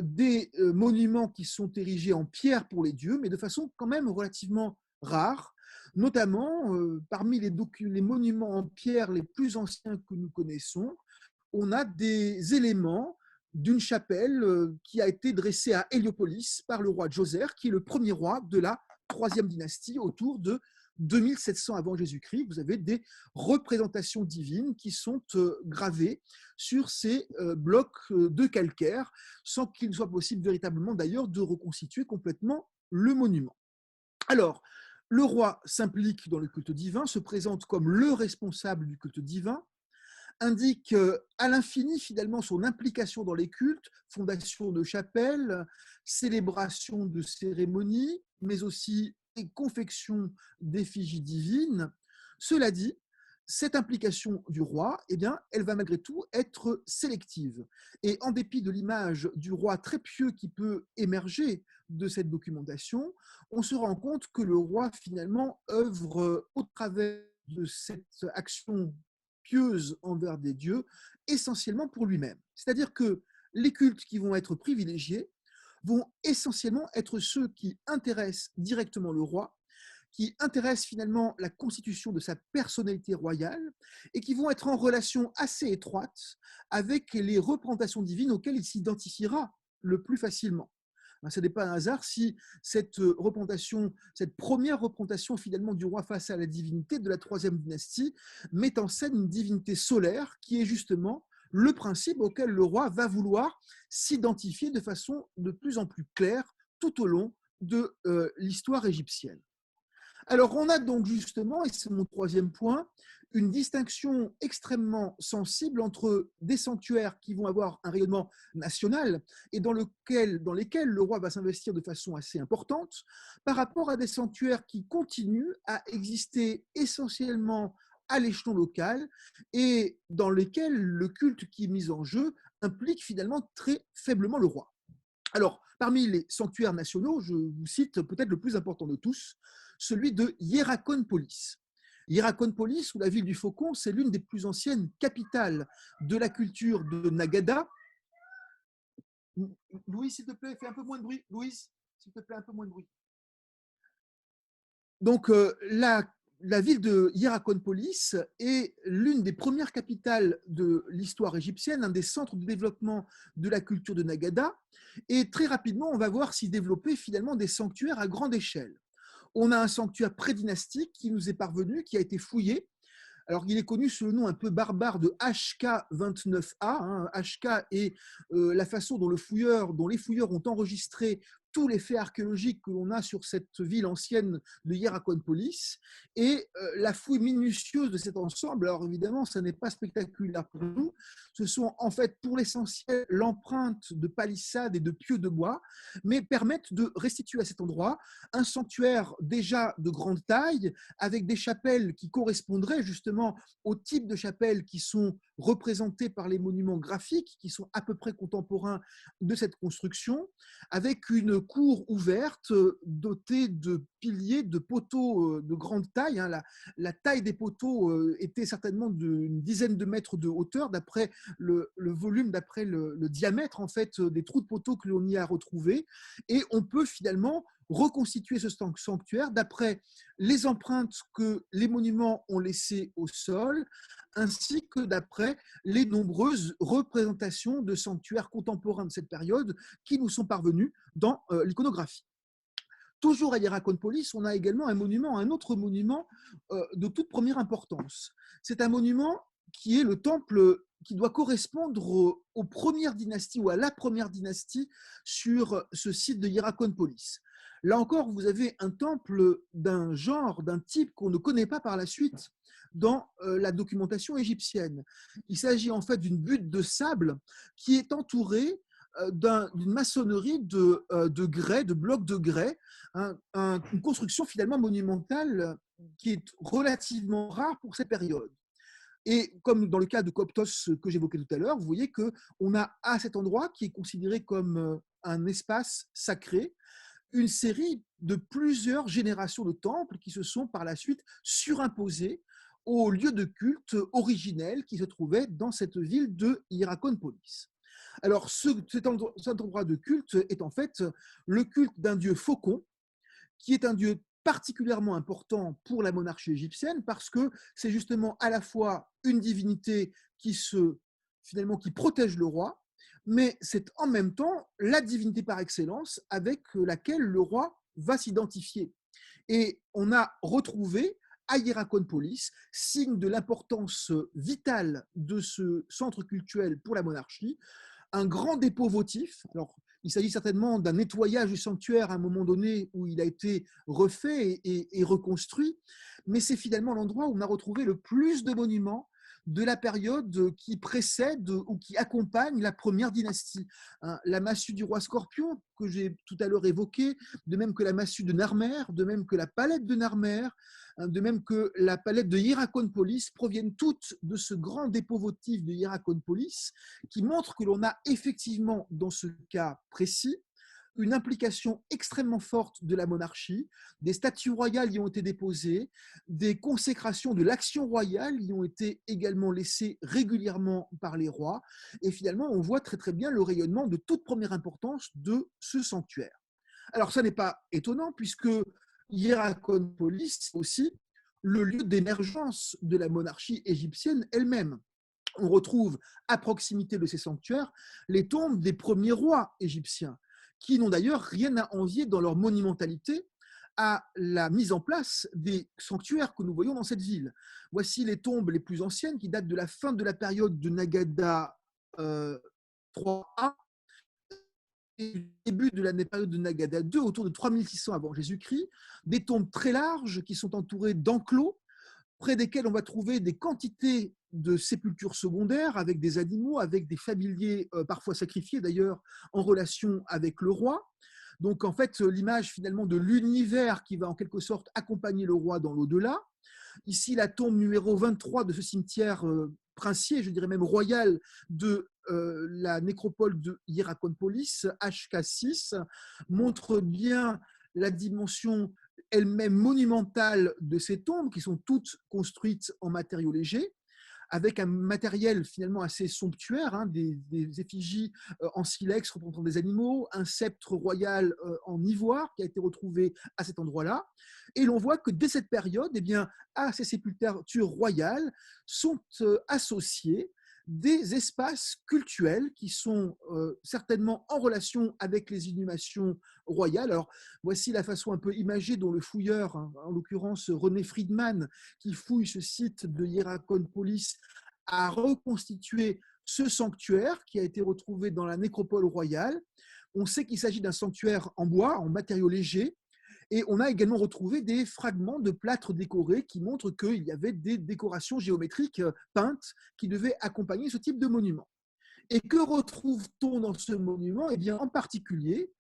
des monuments qui sont érigés en pierre pour les dieux, mais de façon quand même relativement rare, notamment parmi les monuments en pierre les plus anciens que nous connaissons, on a des éléments d'une chapelle qui a été dressée à Héliopolis par le roi Djoser, qui est le premier roi de la troisième dynastie autour de 2700 avant Jésus-Christ. Vous avez des représentations divines qui sont gravées sur ces blocs de calcaire, sans qu'il soit possible véritablement d'ailleurs de reconstituer complètement le monument. Alors, le roi s'implique dans le culte divin, se présente comme le responsable du culte divin, indique à l'infini finalement son implication dans les cultes, fondation de chapelles, célébration de cérémonies, mais aussi confection d'effigies divines. Cela dit, cette implication du roi, eh bien, elle va malgré tout être sélective. Et en dépit de l'image du roi très pieux qui peut émerger de cette documentation, on se rend compte que le roi finalement œuvre au travers de cette action pieuse envers des dieux, essentiellement pour lui-même. C'est-à-dire que les cultes qui vont être privilégiés vont essentiellement être ceux qui intéressent directement le roi, qui intéressent finalement la constitution de sa personnalité royale et qui vont être en relation assez étroite avec les représentations divines auxquelles il s'identifiera le plus facilement. Ce n'est pas un hasard si cette représentation, cette première représentation finalement du roi face à la divinité de la troisième dynastie met en scène une divinité solaire qui est justement le principe auquel le roi va vouloir s'identifier de façon de plus en plus claire tout au long de l'histoire égyptienne. Alors, on a donc justement, et c'est mon troisième point, une distinction extrêmement sensible entre des sanctuaires qui vont avoir un rayonnement national et dans lesquels le roi va s'investir de façon assez importante, par rapport à des sanctuaires qui continuent à exister essentiellement à l'échelon local et dans lesquels le culte qui est mis en jeu implique finalement très faiblement le roi. Alors, parmi les sanctuaires nationaux, je vous cite peut-être le plus important de tous, celui de Hierakonpolis. Hierakonpolis, ou la ville du Faucon, c'est l'une des plus anciennes capitales de la culture de Nagada. Louise, s'il te plaît, fais un peu moins de bruit. Louise, s'il te plaît, un peu moins de bruit. Donc, la ville de Hierakonpolis est l'une des premières capitales de l'histoire égyptienne, un des centres de développement de la culture de Nagada. Et très rapidement, on va voir s'y développer finalement des sanctuaires à grande échelle. On a un sanctuaire prédynastique qui nous est parvenu, qui a été fouillé. Alors, il est connu sous le nom un peu barbare de HK29A. HK est la façon dont les fouilleurs ont enregistré tous les faits archéologiques que l'on a sur cette ville ancienne de Hierakonpolis et la fouille minutieuse de cet ensemble. Alors évidemment, ça n'est pas spectaculaire pour nous. Ce sont en fait pour l'essentiel l'empreinte de palissades et de pieux de bois, mais permettent de restituer à cet endroit un sanctuaire déjà de grande taille, avec des chapelles qui correspondraient justement au type de chapelles qui sont représentées par les monuments graphiques, qui sont à peu près contemporains de cette construction, avec une cour ouverte dotée de piliers, de poteaux de grande taille. La taille des poteaux était certainement d'une dizaine de mètres de hauteur, d'après le volume, d'après le diamètre en fait des trous de poteaux que l'on y a retrouvés. Et on peut finalement reconstituer ce sanctuaire d'après les empreintes que les monuments ont laissées au sol, ainsi que d'après les nombreuses représentations de sanctuaires contemporains de cette période qui nous sont parvenus dans l'iconographie. Toujours à Hierakonpolis, on a également un autre monument de toute première importance. C'est un monument qui est le temple qui doit correspondre aux premières dynasties ou à la première dynastie sur ce site de Hierakonpolis. Là encore, vous avez un temple d'un genre, d'un type qu'on ne connaît pas par la suite dans la documentation égyptienne. Il s'agit en fait d'une butte de sable qui est entourée d'une maçonnerie de grès, de blocs de grès, une construction finalement monumentale qui est relativement rare pour cette période. Et comme dans le cas de Coptos que j'évoquais tout à l'heure, vous voyez qu'on a à cet endroit, qui est considéré comme un espace sacré, une série de plusieurs générations de temples qui se sont par la suite surimposés au lieu de culte originel qui se trouvait dans cette ville de Hierakonpolis. Alors, cet endroit de culte est en fait le culte d'un dieu faucon, qui est un dieu particulièrement important pour la monarchie égyptienne parce que c'est justement à la fois une divinité qui protège le roi, mais c'est en même temps la divinité par excellence avec laquelle le roi va s'identifier. Et on a retrouvé à Hierakonpolis, signe de l'importance vitale de ce centre cultuel pour la monarchie, un grand dépôt votif. Alors, il s'agit certainement d'un nettoyage du sanctuaire à un moment donné où il a été refait et reconstruit, mais c'est finalement l'endroit où on a retrouvé le plus de monuments de la période qui précède ou qui accompagne la première dynastie. La massue du roi Scorpion, que j'ai tout à l'heure évoquée, de même que la massue de Narmer, de même que la palette de Narmer, de même que la palette de Hierakonpolis, proviennent toutes de ce grand dépôt votif de Hierakonpolis, qui montre que l'on a effectivement, dans ce cas précis, une implication extrêmement forte de la monarchie. Des statues royales y ont été déposées, des consécrations de l'action royale y ont été également laissées régulièrement par les rois. Et finalement, on voit très très bien le rayonnement de toute première importance de ce sanctuaire. Alors, ça n'est pas étonnant puisque Hierakonpolis, c'est aussi le lieu d'émergence de la monarchie égyptienne elle-même. On retrouve à proximité de ces sanctuaires les tombes des premiers rois égyptiens, qui n'ont d'ailleurs rien à envier dans leur monumentalité à la mise en place des sanctuaires que nous voyons dans cette ville. Voici les tombes les plus anciennes qui datent de la fin de la période de Nagada 3A, début de la période de Nagada II, autour de 3600 avant Jésus-Christ, des tombes très larges qui sont entourées d'enclos, près desquels on va trouver des quantités de sépultures secondaires avec des animaux, avec des familiers parfois sacrifiés d'ailleurs en relation avec le roi. Donc en fait, l'image finalement de l'univers qui va en quelque sorte accompagner le roi dans l'au-delà. Ici, la tombe numéro 23 de ce cimetière princier, je dirais même royal, de la nécropole de Hierakonpolis, HK6, montre bien la dimension elle-même monumentale de ces tombes qui sont toutes construites en matériaux légers, avec un matériel finalement assez somptuaire, hein, des effigies en silex représentant des animaux, un sceptre royal en ivoire qui a été retrouvé à cet endroit-là. Et l'on voit que dès cette période, eh bien, à ces sépultures royales sont associés des espaces cultuels qui sont certainement en relation avec les inhumations royales. Alors, voici la façon un peu imagée dont le fouilleur, hein, en l'occurrence René Friedman, qui fouille ce site de Hierakonpolis, a reconstitué ce sanctuaire qui a été retrouvé dans la nécropole royale. On sait qu'il s'agit d'un sanctuaire en bois, en matériaux légers, et on a également retrouvé des fragments de plâtre décorés qui montrent qu'il y avait des décorations géométriques peintes qui devaient accompagner ce type de monument. Et que retrouve-t-on dans ce monument? Eh bien, en particulier,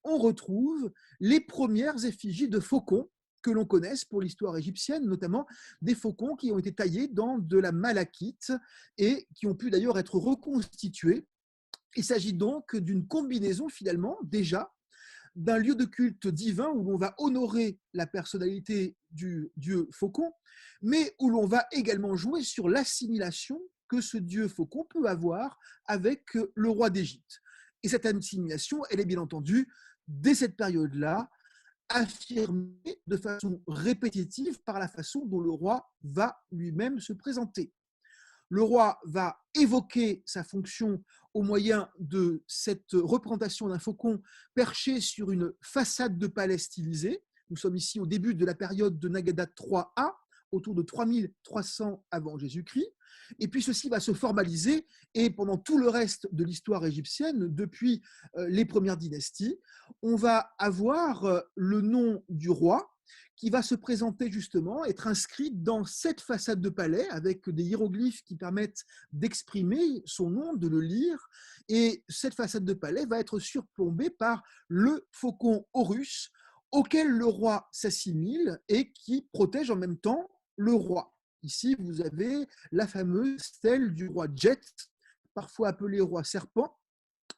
on retrouve les premières effigies de faucons que l'on connaisse pour l'histoire égyptienne, notamment des faucons qui ont été taillés dans de la malachite et qui ont pu d'ailleurs être reconstitués. Il s'agit donc d'une combinaison finalement déjà d'un lieu de culte divin où l'on va honorer la personnalité du dieu faucon, mais où l'on va également jouer sur l'assimilation que ce dieu faucon peut avoir avec le roi d'Égypte. Et cette assimilation, elle est bien entendu, dès cette période-là, affirmée de façon répétitive par la façon dont le roi va lui-même se présenter. Le roi va évoquer sa fonction au moyen de cette représentation d'un faucon perché sur une façade de palais stylisée. Nous sommes ici au début de la période de Nagada 3A, autour de 3300 avant Jésus-Christ. Et puis ceci va se formaliser et pendant tout le reste de l'histoire égyptienne, depuis les premières dynasties, on va avoir le nom du roi qui va se présenter justement, être inscrit dans cette façade de palais avec des hiéroglyphes qui permettent d'exprimer son nom, de le lire. Et cette façade de palais va être surplombée par le faucon Horus, auquel le roi s'assimile et qui protège en même temps le roi. Ici, vous avez la fameuse stèle du roi Djet, parfois appelé roi serpent,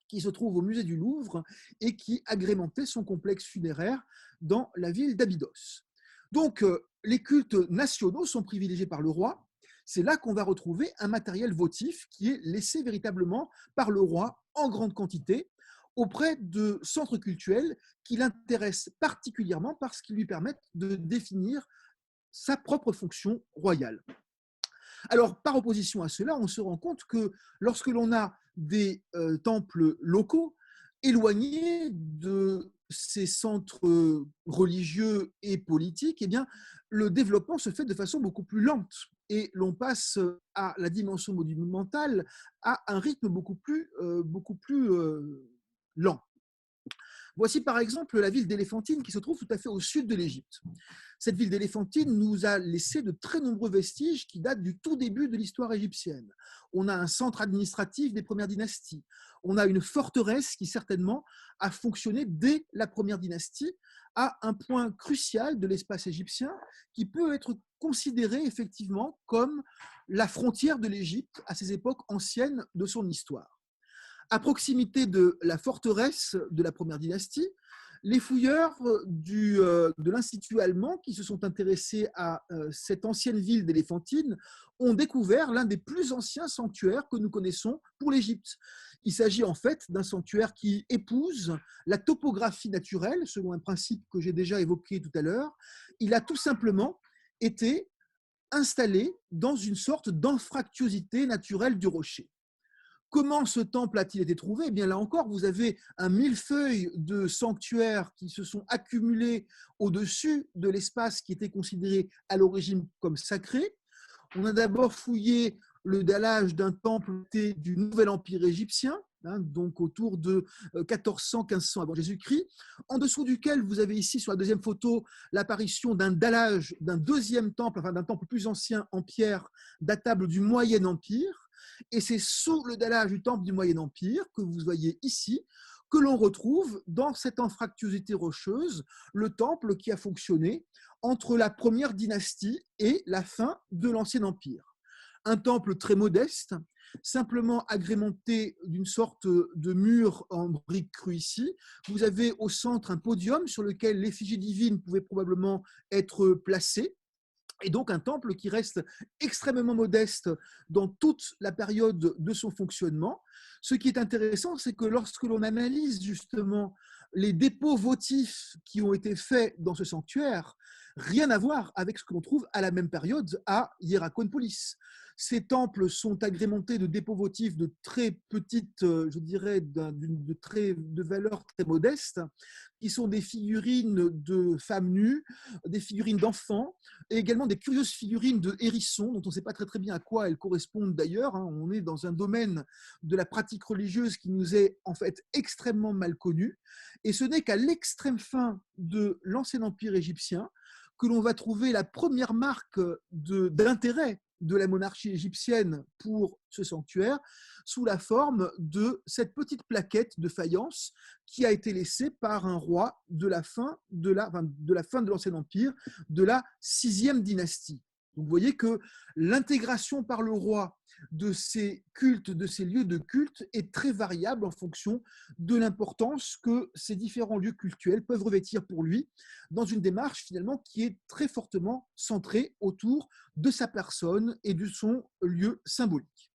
qui se trouve au musée du Louvre et qui agrémentait son complexe funéraire dans la ville d'Abydos. Donc, les cultes nationaux sont privilégiés par le roi. C'est là qu'on va retrouver un matériel votif qui est laissé véritablement par le roi en grande quantité auprès de centres cultuels qui l'intéressent particulièrement parce qu'ils lui permettent de définir sa propre fonction royale. Alors, par opposition à cela, on se rend compte que lorsque l'on a des temples locaux éloignés de ces centres religieux et politiques, eh bien, le développement se fait de façon beaucoup plus lente et l'on passe à la dimension monumentale à un rythme beaucoup plus lent. Voici par exemple la ville d'Éléphantine qui se trouve tout à fait au sud de l'Égypte. Cette ville d'Éléphantine nous a laissé de très nombreux vestiges qui datent du tout début de l'histoire égyptienne. On a un centre administratif des premières dynasties. On a une forteresse qui certainement a fonctionné dès la première dynastie à un point crucial de l'espace égyptien qui peut être considéré effectivement comme la frontière de l'Égypte à ces époques anciennes de son histoire. À proximité de la forteresse de la première dynastie, les fouilleurs de l'Institut allemand qui se sont intéressés à cette ancienne ville d'Éléphantine ont découvert l'un des plus anciens sanctuaires que nous connaissons pour l'Égypte. Il s'agit en fait d'un sanctuaire qui épouse la topographie naturelle, selon un principe que j'ai déjà évoqué tout à l'heure. Il a tout simplement été installé dans une sorte d'anfractuosité naturelle du rocher. Comment ce temple a-t-il été trouvé? Eh bien, là encore, vous avez un millefeuille de sanctuaires qui se sont accumulés au-dessus de l'espace qui était considéré à l'origine comme sacré. On a d'abord fouillé le dallage d'un temple du Nouvel Empire égyptien, donc autour de 1400-1500 avant Jésus-Christ, en dessous duquel vous avez ici sur la deuxième photo l'apparition d'un dallage d'un deuxième temple, enfin d'un temple plus ancien en pierre, datable du Moyen Empire. Et c'est sous le dallage du temple du Moyen Empire que vous voyez ici que l'on retrouve dans cette anfractuosité rocheuse le temple qui a fonctionné entre la première dynastie et la fin de l'Ancien Empire. Un temple très modeste, simplement agrémenté d'une sorte de mur en briques crues ici. Vous avez au centre un podium sur lequel l'effigie divine pouvait probablement être placée. Et donc un temple qui reste extrêmement modeste dans toute la période de son fonctionnement. Ce qui est intéressant, c'est que lorsque l'on analyse justement les dépôts votifs qui ont été faits dans ce sanctuaire, rien à voir avec ce que l'on trouve à la même période à Hierakonpolis. Ces temples sont agrémentés de dépôts votifs de très petites, je dirais, de valeur très modeste, qui sont des figurines de femmes nues, des figurines d'enfants, et également des curieuses figurines de hérissons, dont on ne sait pas très bien à quoi elles correspondent d'ailleurs. On est dans un domaine de la pratique religieuse qui nous est en fait extrêmement mal connu. Et ce n'est qu'à l'extrême fin de l'Ancien Empire égyptien que l'on va trouver la première marque d'intérêt de la monarchie égyptienne pour ce sanctuaire, sous la forme de cette petite plaquette de faïence qui a été laissée par un roi de la fin de l'Ancien Empire, de la 6e dynastie. Donc vous voyez que l'intégration par le roi de ces cultes, de ces lieux de culte est très variable en fonction de l'importance que ces différents lieux cultuels peuvent revêtir pour lui dans une démarche finalement qui est très fortement centrée autour de sa personne et de son lieu symbolique.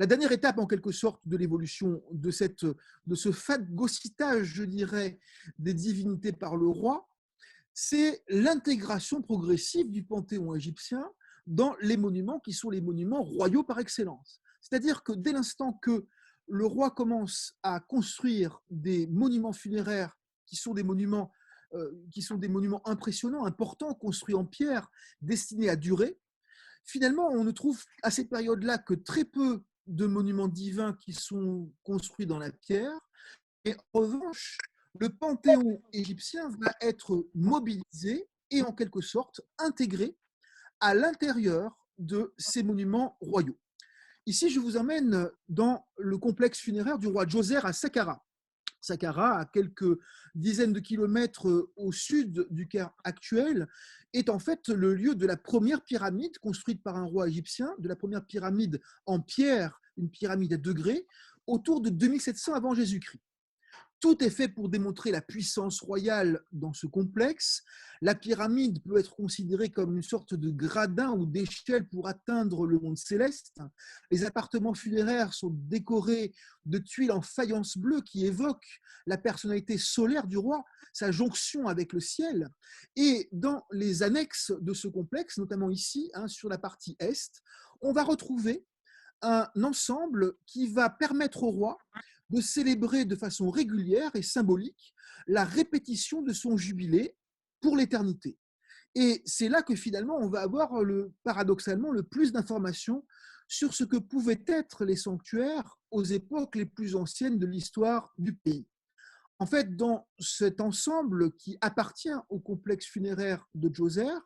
La dernière étape, en quelque sorte, de l'évolution de ce phagocytage, je dirais, des divinités par le roi, c'est l'intégration progressive du panthéon égyptien dans les monuments qui sont les monuments royaux par excellence. C'est-à-dire que dès l'instant que le roi commence à construire des monuments funéraires qui sont des monuments impressionnants, importants, construits en pierre, destinés à durer, finalement, on ne trouve à cette période-là que très peu de monuments divins qui sont construits dans la pierre. Et en revanche, le panthéon égyptien va être mobilisé et en quelque sorte intégré à l'intérieur de ces monuments royaux. Ici, je vous emmène dans le complexe funéraire du roi Djoser à Saqqara. Saqqara, à quelques dizaines de kilomètres au sud du Caire actuel, est en fait le lieu de la première pyramide construite par un roi égyptien, de la première pyramide en pierre, une pyramide à degrés, autour de 2700 avant Jésus-Christ. Tout est fait pour démontrer la puissance royale dans ce complexe. La pyramide peut être considérée comme une sorte de gradin ou d'échelle pour atteindre le monde céleste. Les appartements funéraires sont décorés de tuiles en faïence bleue qui évoquent la personnalité solaire du roi, sa jonction avec le ciel. Et dans les annexes de ce complexe, notamment ici, sur la partie est, on va retrouver un ensemble qui va permettre au roi de célébrer de façon régulière et symbolique la répétition de son jubilé pour l'éternité. Et c'est là que finalement on va avoir paradoxalement le plus d'informations sur ce que pouvaient être les sanctuaires aux époques les plus anciennes de l'histoire du pays. En fait, dans cet ensemble qui appartient au complexe funéraire de Djoser,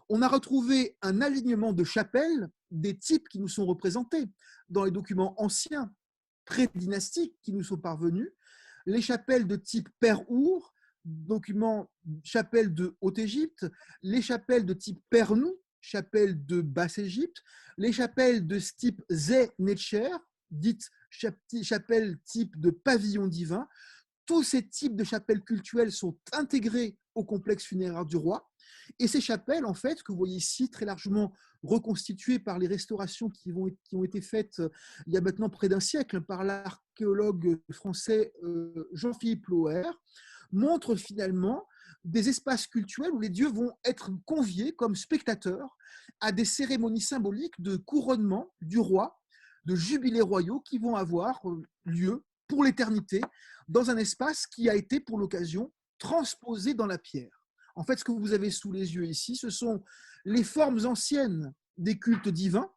on a retrouvé un alignement de chapelles des types qui nous sont représentés dans les documents anciens pré-dynastiques qui nous sont parvenus, les chapelles de type Père Our, document chapelle de Haute-Égypte, les chapelles de type Père Nou, chapelle de Basse-Égypte, les chapelles de type Zé-Netcher, dites chapelles type de pavillon divin. Tous ces types de chapelles cultuelles sont intégrés au complexe funéraire du roi. Et ces chapelles, en fait, que vous voyez ici, très largement reconstituées par les restaurations qui ont été faites il y a maintenant près d'un siècle par l'archéologue français Jean-Philippe Loher, montrent finalement des espaces cultuels où les dieux vont être conviés comme spectateurs à des cérémonies symboliques de couronnement du roi, de jubilés royaux qui vont avoir lieu pour l'éternité dans un espace qui a été pour l'occasion transposé dans la pierre. En fait, ce que vous avez sous les yeux ici, ce sont les formes anciennes des cultes divins,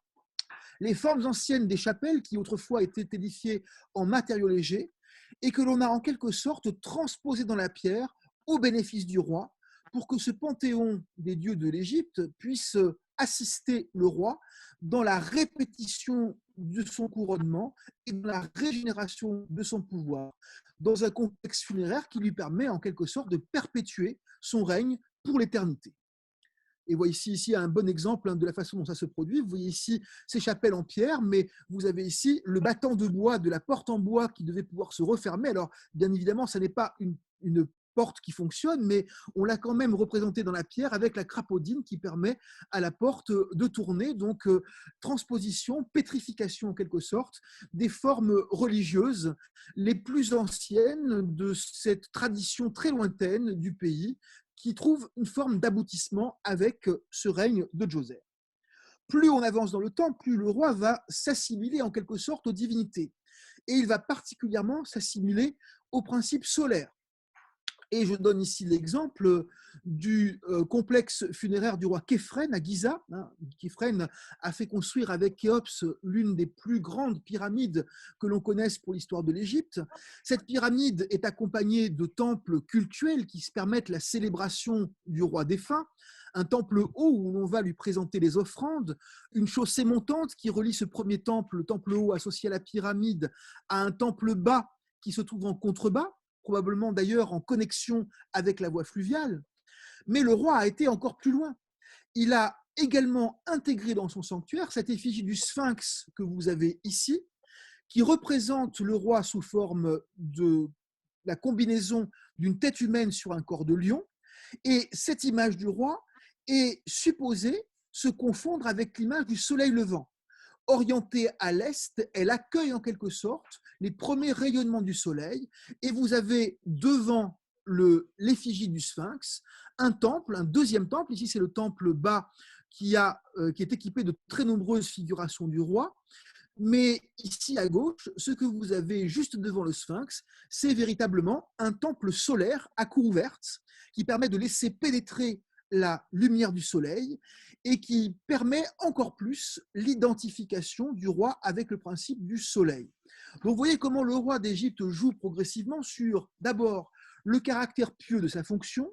les formes anciennes des chapelles qui autrefois étaient édifiées en matériaux légers et que l'on a en quelque sorte transposées dans la pierre au bénéfice du roi pour que ce panthéon des dieux de l'Égypte puisse assister le roi dans la répétition de son couronnement et dans la régénération de son pouvoir, dans un contexte funéraire qui lui permet en quelque sorte de perpétuer son règne pour l'éternité. Et vous voyez ici un bon exemple de la façon dont ça se produit. Vous voyez ici ces chapelles en pierre, mais vous avez ici le battant de bois de la porte en bois qui devait pouvoir se refermer. Alors, bien évidemment, ce n'est pas une porte qui fonctionne, mais on l'a quand même représenté dans la pierre avec la crapaudine qui permet à la porte de tourner. Donc, transposition, pétrification en quelque sorte, des formes religieuses les plus anciennes de cette tradition très lointaine du pays qui trouve une forme d'aboutissement avec ce règne de Djoser. Plus on avance dans le temps, plus le roi va s'assimiler en quelque sorte aux divinités. Et il va particulièrement s'assimiler au principe solaire. Et je donne ici l'exemple du complexe funéraire du roi Képhren à Giza. Képhren a fait construire avec Khéops l'une des plus grandes pyramides que l'on connaisse pour l'histoire de l'Égypte. Cette pyramide est accompagnée de temples cultuels qui se permettent la célébration du roi défunt, un temple haut où l'on va lui présenter les offrandes, une chaussée montante qui relie ce premier temple, le temple haut associé à la pyramide, à un temple bas qui se trouve en contrebas, probablement d'ailleurs en connexion avec la voie fluviale. Mais le roi a été encore plus loin. Il a également intégré dans son sanctuaire cette effigie du sphinx que vous avez ici, qui représente le roi sous forme de la combinaison d'une tête humaine sur un corps de lion. Et cette image du roi est supposée se confondre avec l'image du soleil levant. Orientée à l'est, elle accueille en quelque sorte les premiers rayonnements du soleil et vous avez devant l'effigie du sphinx un temple, un deuxième temple, ici c'est le temple bas qui est équipé de très nombreuses figurations du roi, mais ici à gauche, ce que vous avez juste devant le sphinx, c'est véritablement un temple solaire à cour ouverte qui permet de laisser pénétrer la lumière du soleil et qui permet encore plus l'identification du roi avec le principe du soleil. Donc vous voyez comment le roi d'Égypte joue progressivement sur d'abord le caractère pieux de sa fonction,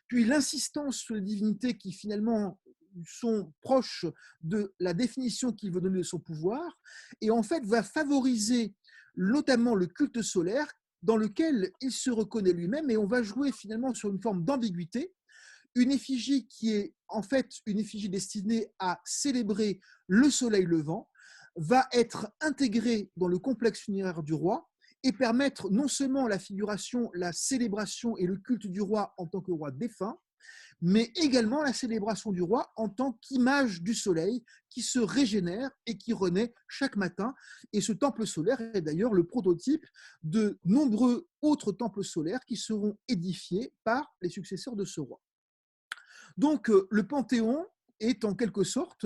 puis l'insistance sur les divinités qui finalement sont proches de la définition qu'il veut donner de son pouvoir, et en fait va favoriser notamment le culte solaire dans lequel il se reconnaît lui-même, et on va jouer finalement sur une forme d'ambiguïté, une effigie qui est en fait une effigie destinée à célébrer le soleil levant, va être intégrée dans le complexe funéraire du roi et permettre non seulement la figuration, la célébration et le culte du roi en tant que roi défunt, mais également la célébration du roi en tant qu'image du soleil qui se régénère et qui renaît chaque matin. Et ce temple solaire est d'ailleurs le prototype de nombreux autres temples solaires qui seront édifiés par les successeurs de ce roi. Donc, le Panthéon est en quelque sorte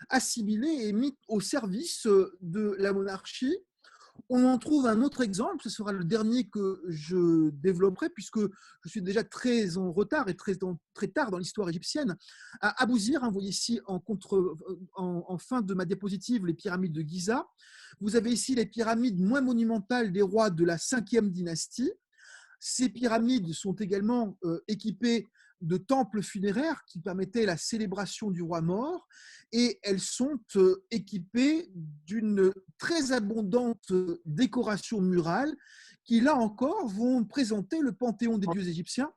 assimilé et mis au service de la monarchie. On en trouve un autre exemple, ce sera le dernier que je développerai, puisque je suis déjà très en retard et très tard dans l'histoire égyptienne. À Abouzir, vous voyez ici en fin de ma diapositive les pyramides de Giza. Vous avez ici les pyramides moins monumentales des rois de la 5e dynastie. Ces pyramides sont également équipées de temples funéraires qui permettaient la célébration du roi mort, et elles sont équipées d'une très abondante décoration murale qui, là encore, vont présenter le panthéon des dieux égyptiens,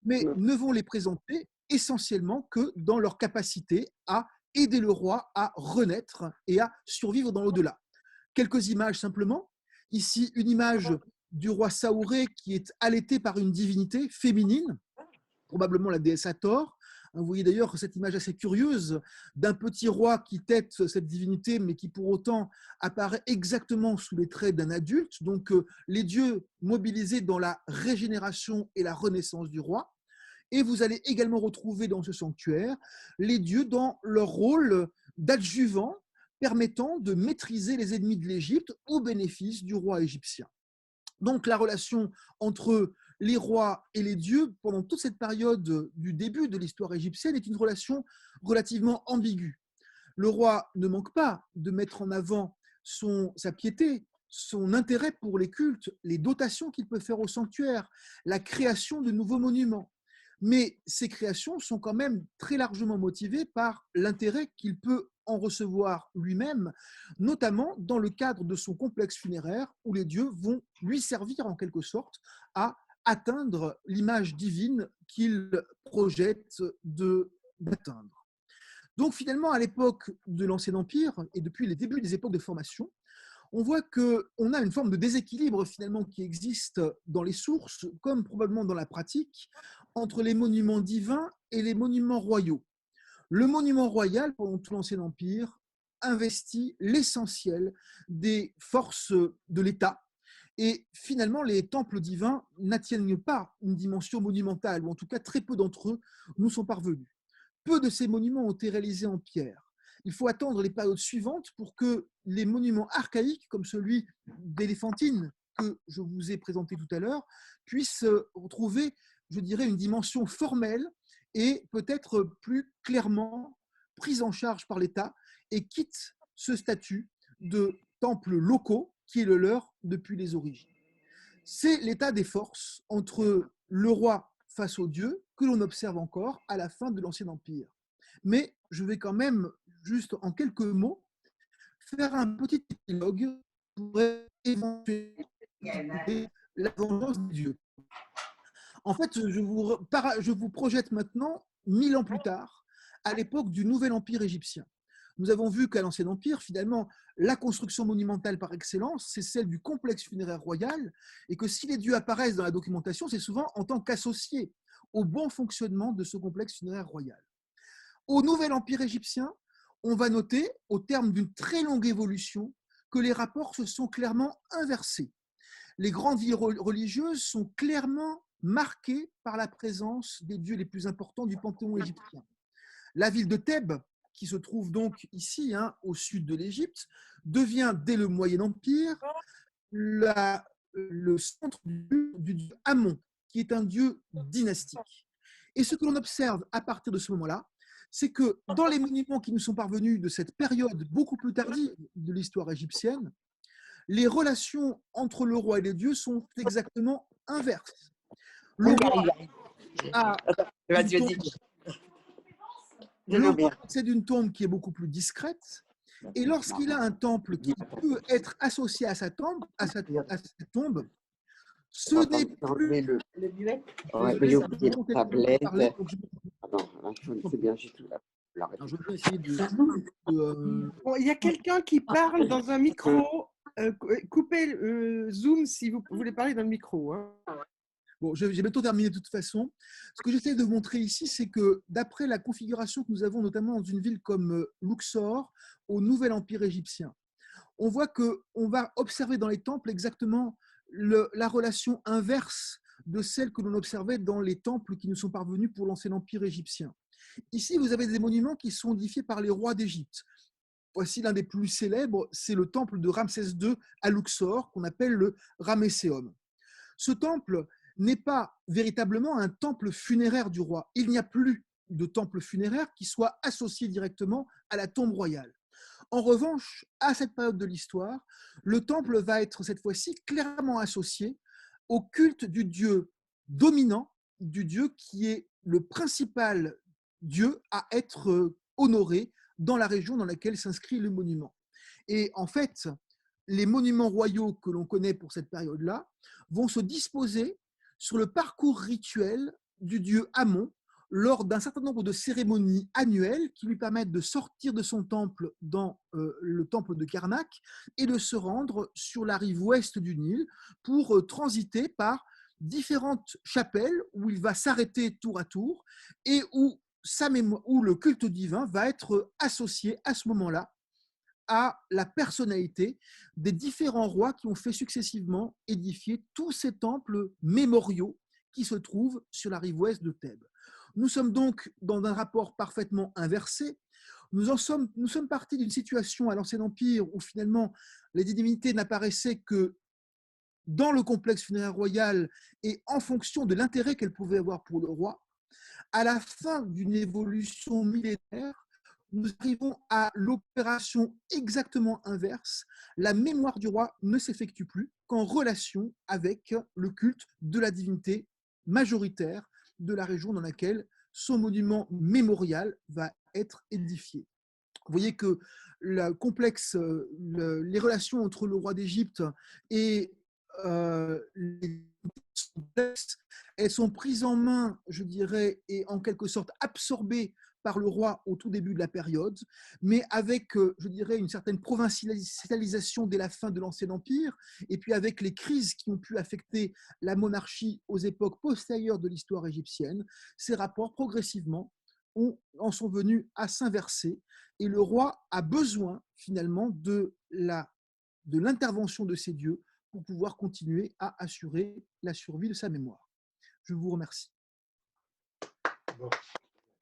mais ne vont les présenter essentiellement que dans leur capacité à aider le roi à renaître et à survivre dans l'au-delà. Quelques images simplement. Ici, une image du roi Saouré qui est allaité par une divinité féminine, probablement la déesse Hathor. Vous voyez d'ailleurs cette image assez curieuse d'un petit roi qui tète cette divinité, mais qui pour autant apparaît exactement sous les traits d'un adulte. Donc les dieux mobilisés dans la régénération et la renaissance du roi. Et vous allez également retrouver dans ce sanctuaire les dieux dans leur rôle d'adjuvants permettant de maîtriser les ennemis de l'Égypte au bénéfice du roi égyptien. Donc la relation entre les rois et les dieux pendant toute cette période du début de l'histoire égyptienne est une relation relativement ambiguë. Le roi ne manque pas de mettre en avant sa piété, son intérêt pour les cultes, les dotations qu'il peut faire au sanctuaire, la création de nouveaux monuments. Mais ces créations sont quand même très largement motivées par l'intérêt qu'il peut en recevoir lui-même, notamment dans le cadre de son complexe funéraire où les dieux vont lui servir en quelque sorte à atteindre l'image divine qu'il projette d'atteindre. Donc finalement, à l'époque de l'Ancien Empire et depuis les débuts des époques de formation, on voit qu'on a une forme de déséquilibre finalement qui existe dans les sources, comme probablement dans la pratique, entre les monuments divins et les monuments royaux. Le monument royal, pendant tout l'Ancien Empire, investit l'essentiel des forces de l'État. Et finalement, les temples divins n'atteignent pas une dimension monumentale, ou en tout cas très peu d'entre eux nous sont parvenus. Peu de ces monuments ont été réalisés en pierre. Il faut attendre les périodes suivantes pour que les monuments archaïques, comme celui d'Éléphantine, que je vous ai présenté tout à l'heure, puissent retrouver, je dirais, une dimension formelle et peut-être plus clairement prise en charge par l'État et quitte ce statut de temples locaux qui est le leur depuis les origines. C'est l'état des forces entre le roi face aux dieux que l'on observe encore à la fin de l'Ancien Empire. Mais je vais quand même, juste en quelques mots, faire un petit épilogue pour éventuellement la vengeance des dieux. En fait, je vous projette maintenant 1000 ans plus tard, à l'époque du Nouvel Empire égyptien. Nous avons vu qu'à l'Ancien Empire, finalement, la construction monumentale par excellence, c'est celle du complexe funéraire royal, et que si les dieux apparaissent dans la documentation, c'est souvent en tant qu'associés au bon fonctionnement de ce complexe funéraire royal. Au Nouvel Empire égyptien, on va noter, au terme d'une très longue évolution, que les rapports se sont clairement inversés. Les grandes villes religieuses sont clairement marquées par la présence des dieux les plus importants du panthéon égyptien. La ville de Thèbes, qui se trouve donc ici, au sud de l'Égypte, devient dès le Moyen Empire le centre du dieu Amon, qui est un dieu dynastique. Et ce que l'on observe à partir de ce moment-là, c'est que dans les monuments qui nous sont parvenus de cette période beaucoup plus tardive de l'histoire égyptienne, les relations entre le roi et les dieux sont exactement inverses. Le roi possède une tombe qui est beaucoup plus discrète, et lorsqu'il a un temple qui peut être associé à sa tombe, ce n'est plus... Le duet. Ouais, mais j'ai oublié la tablette. Attends, c'est bien, j'ai tout là. Je vais essayer de... Bon, il y a quelqu'un qui parle dans un micro. Coupez le Zoom si vous voulez parler dans le micro. Hein. Bon, j'ai bientôt terminé de toute façon. Ce que j'essaie de vous montrer ici, c'est que d'après la configuration que nous avons notamment dans une ville comme Luxor, au Nouvel Empire égyptien, on voit qu'on va observer dans les temples exactement la relation inverse de celle que l'on observait dans les temples qui nous sont parvenus pour l'Ancien Empire égyptien. Ici, vous avez des monuments qui sont édifiés par les rois d'Égypte. Voici l'un des plus célèbres, c'est le temple de Ramsès II à Luxor, qu'on appelle le Ramesséum. Ce temple n'est pas véritablement un temple funéraire du roi. Il n'y a plus de temple funéraire qui soit associé directement à la tombe royale. En revanche, à cette période de l'histoire, le temple va être cette fois-ci clairement associé au culte du dieu dominant, du dieu qui est le principal dieu à être honoré dans la région dans laquelle s'inscrit le monument. Et en fait, les monuments royaux que l'on connaît pour cette période-là vont se disposer sur le parcours rituel du dieu Amon lors d'un certain nombre de cérémonies annuelles qui lui permettent de sortir de son temple dans le temple de Karnak et de se rendre sur la rive ouest du Nil pour transiter par différentes chapelles où il va s'arrêter tour à tour et où le culte divin va être associé à ce moment-là à la personnalité des différents rois qui ont fait successivement édifier tous ces temples mémoriaux qui se trouvent sur la rive ouest de Thèbes. Nous sommes donc dans un rapport parfaitement inversé. Nous sommes partis d'une situation à l'Ancien Empire où finalement les divinités n'apparaissaient que dans le complexe funéraire royal et en fonction de l'intérêt qu'elles pouvaient avoir pour le roi. À la fin d'une évolution millénaire, nous arrivons à l'opération exactement inverse. La mémoire du roi ne s'effectue plus qu'en relation avec le culte de la divinité majoritaire de la région dans laquelle son monument mémorial va être édifié. Vous voyez que le complexe, les relations entre le roi d'Égypte et les elles sont prises en main, je dirais, et en quelque sorte absorbées par le roi au tout début de la période, mais avec, je dirais, une certaine provincialisation dès la fin de l'Ancien Empire, et puis avec les crises qui ont pu affecter la monarchie aux époques postérieures de l'histoire égyptienne, ces rapports progressivement en sont venus à s'inverser, et le roi a besoin finalement de l'intervention de ces dieux pour pouvoir continuer à assurer la survie de sa mémoire. Je vous remercie.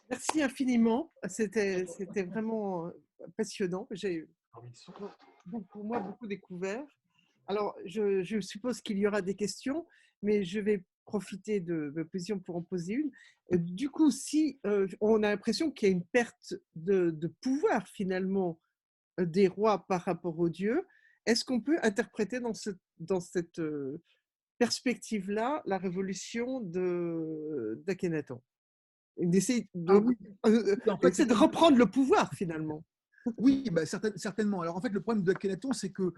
Merci infiniment. C'était vraiment passionnant. J'ai pour moi beaucoup découvert. Alors, je suppose qu'il y aura des questions, mais je vais profiter de ma position pour en poser une. Du coup, si on a l'impression qu'il y a une perte de pouvoir finalement des rois par rapport aux dieux, est-ce qu'on peut interpréter dans cette perspective-là la révolution d'Akhenaton? C'est de reprendre le pouvoir finalement. Oui, bah, certainement. Alors en fait, le problème d'Akhenaton, c'est que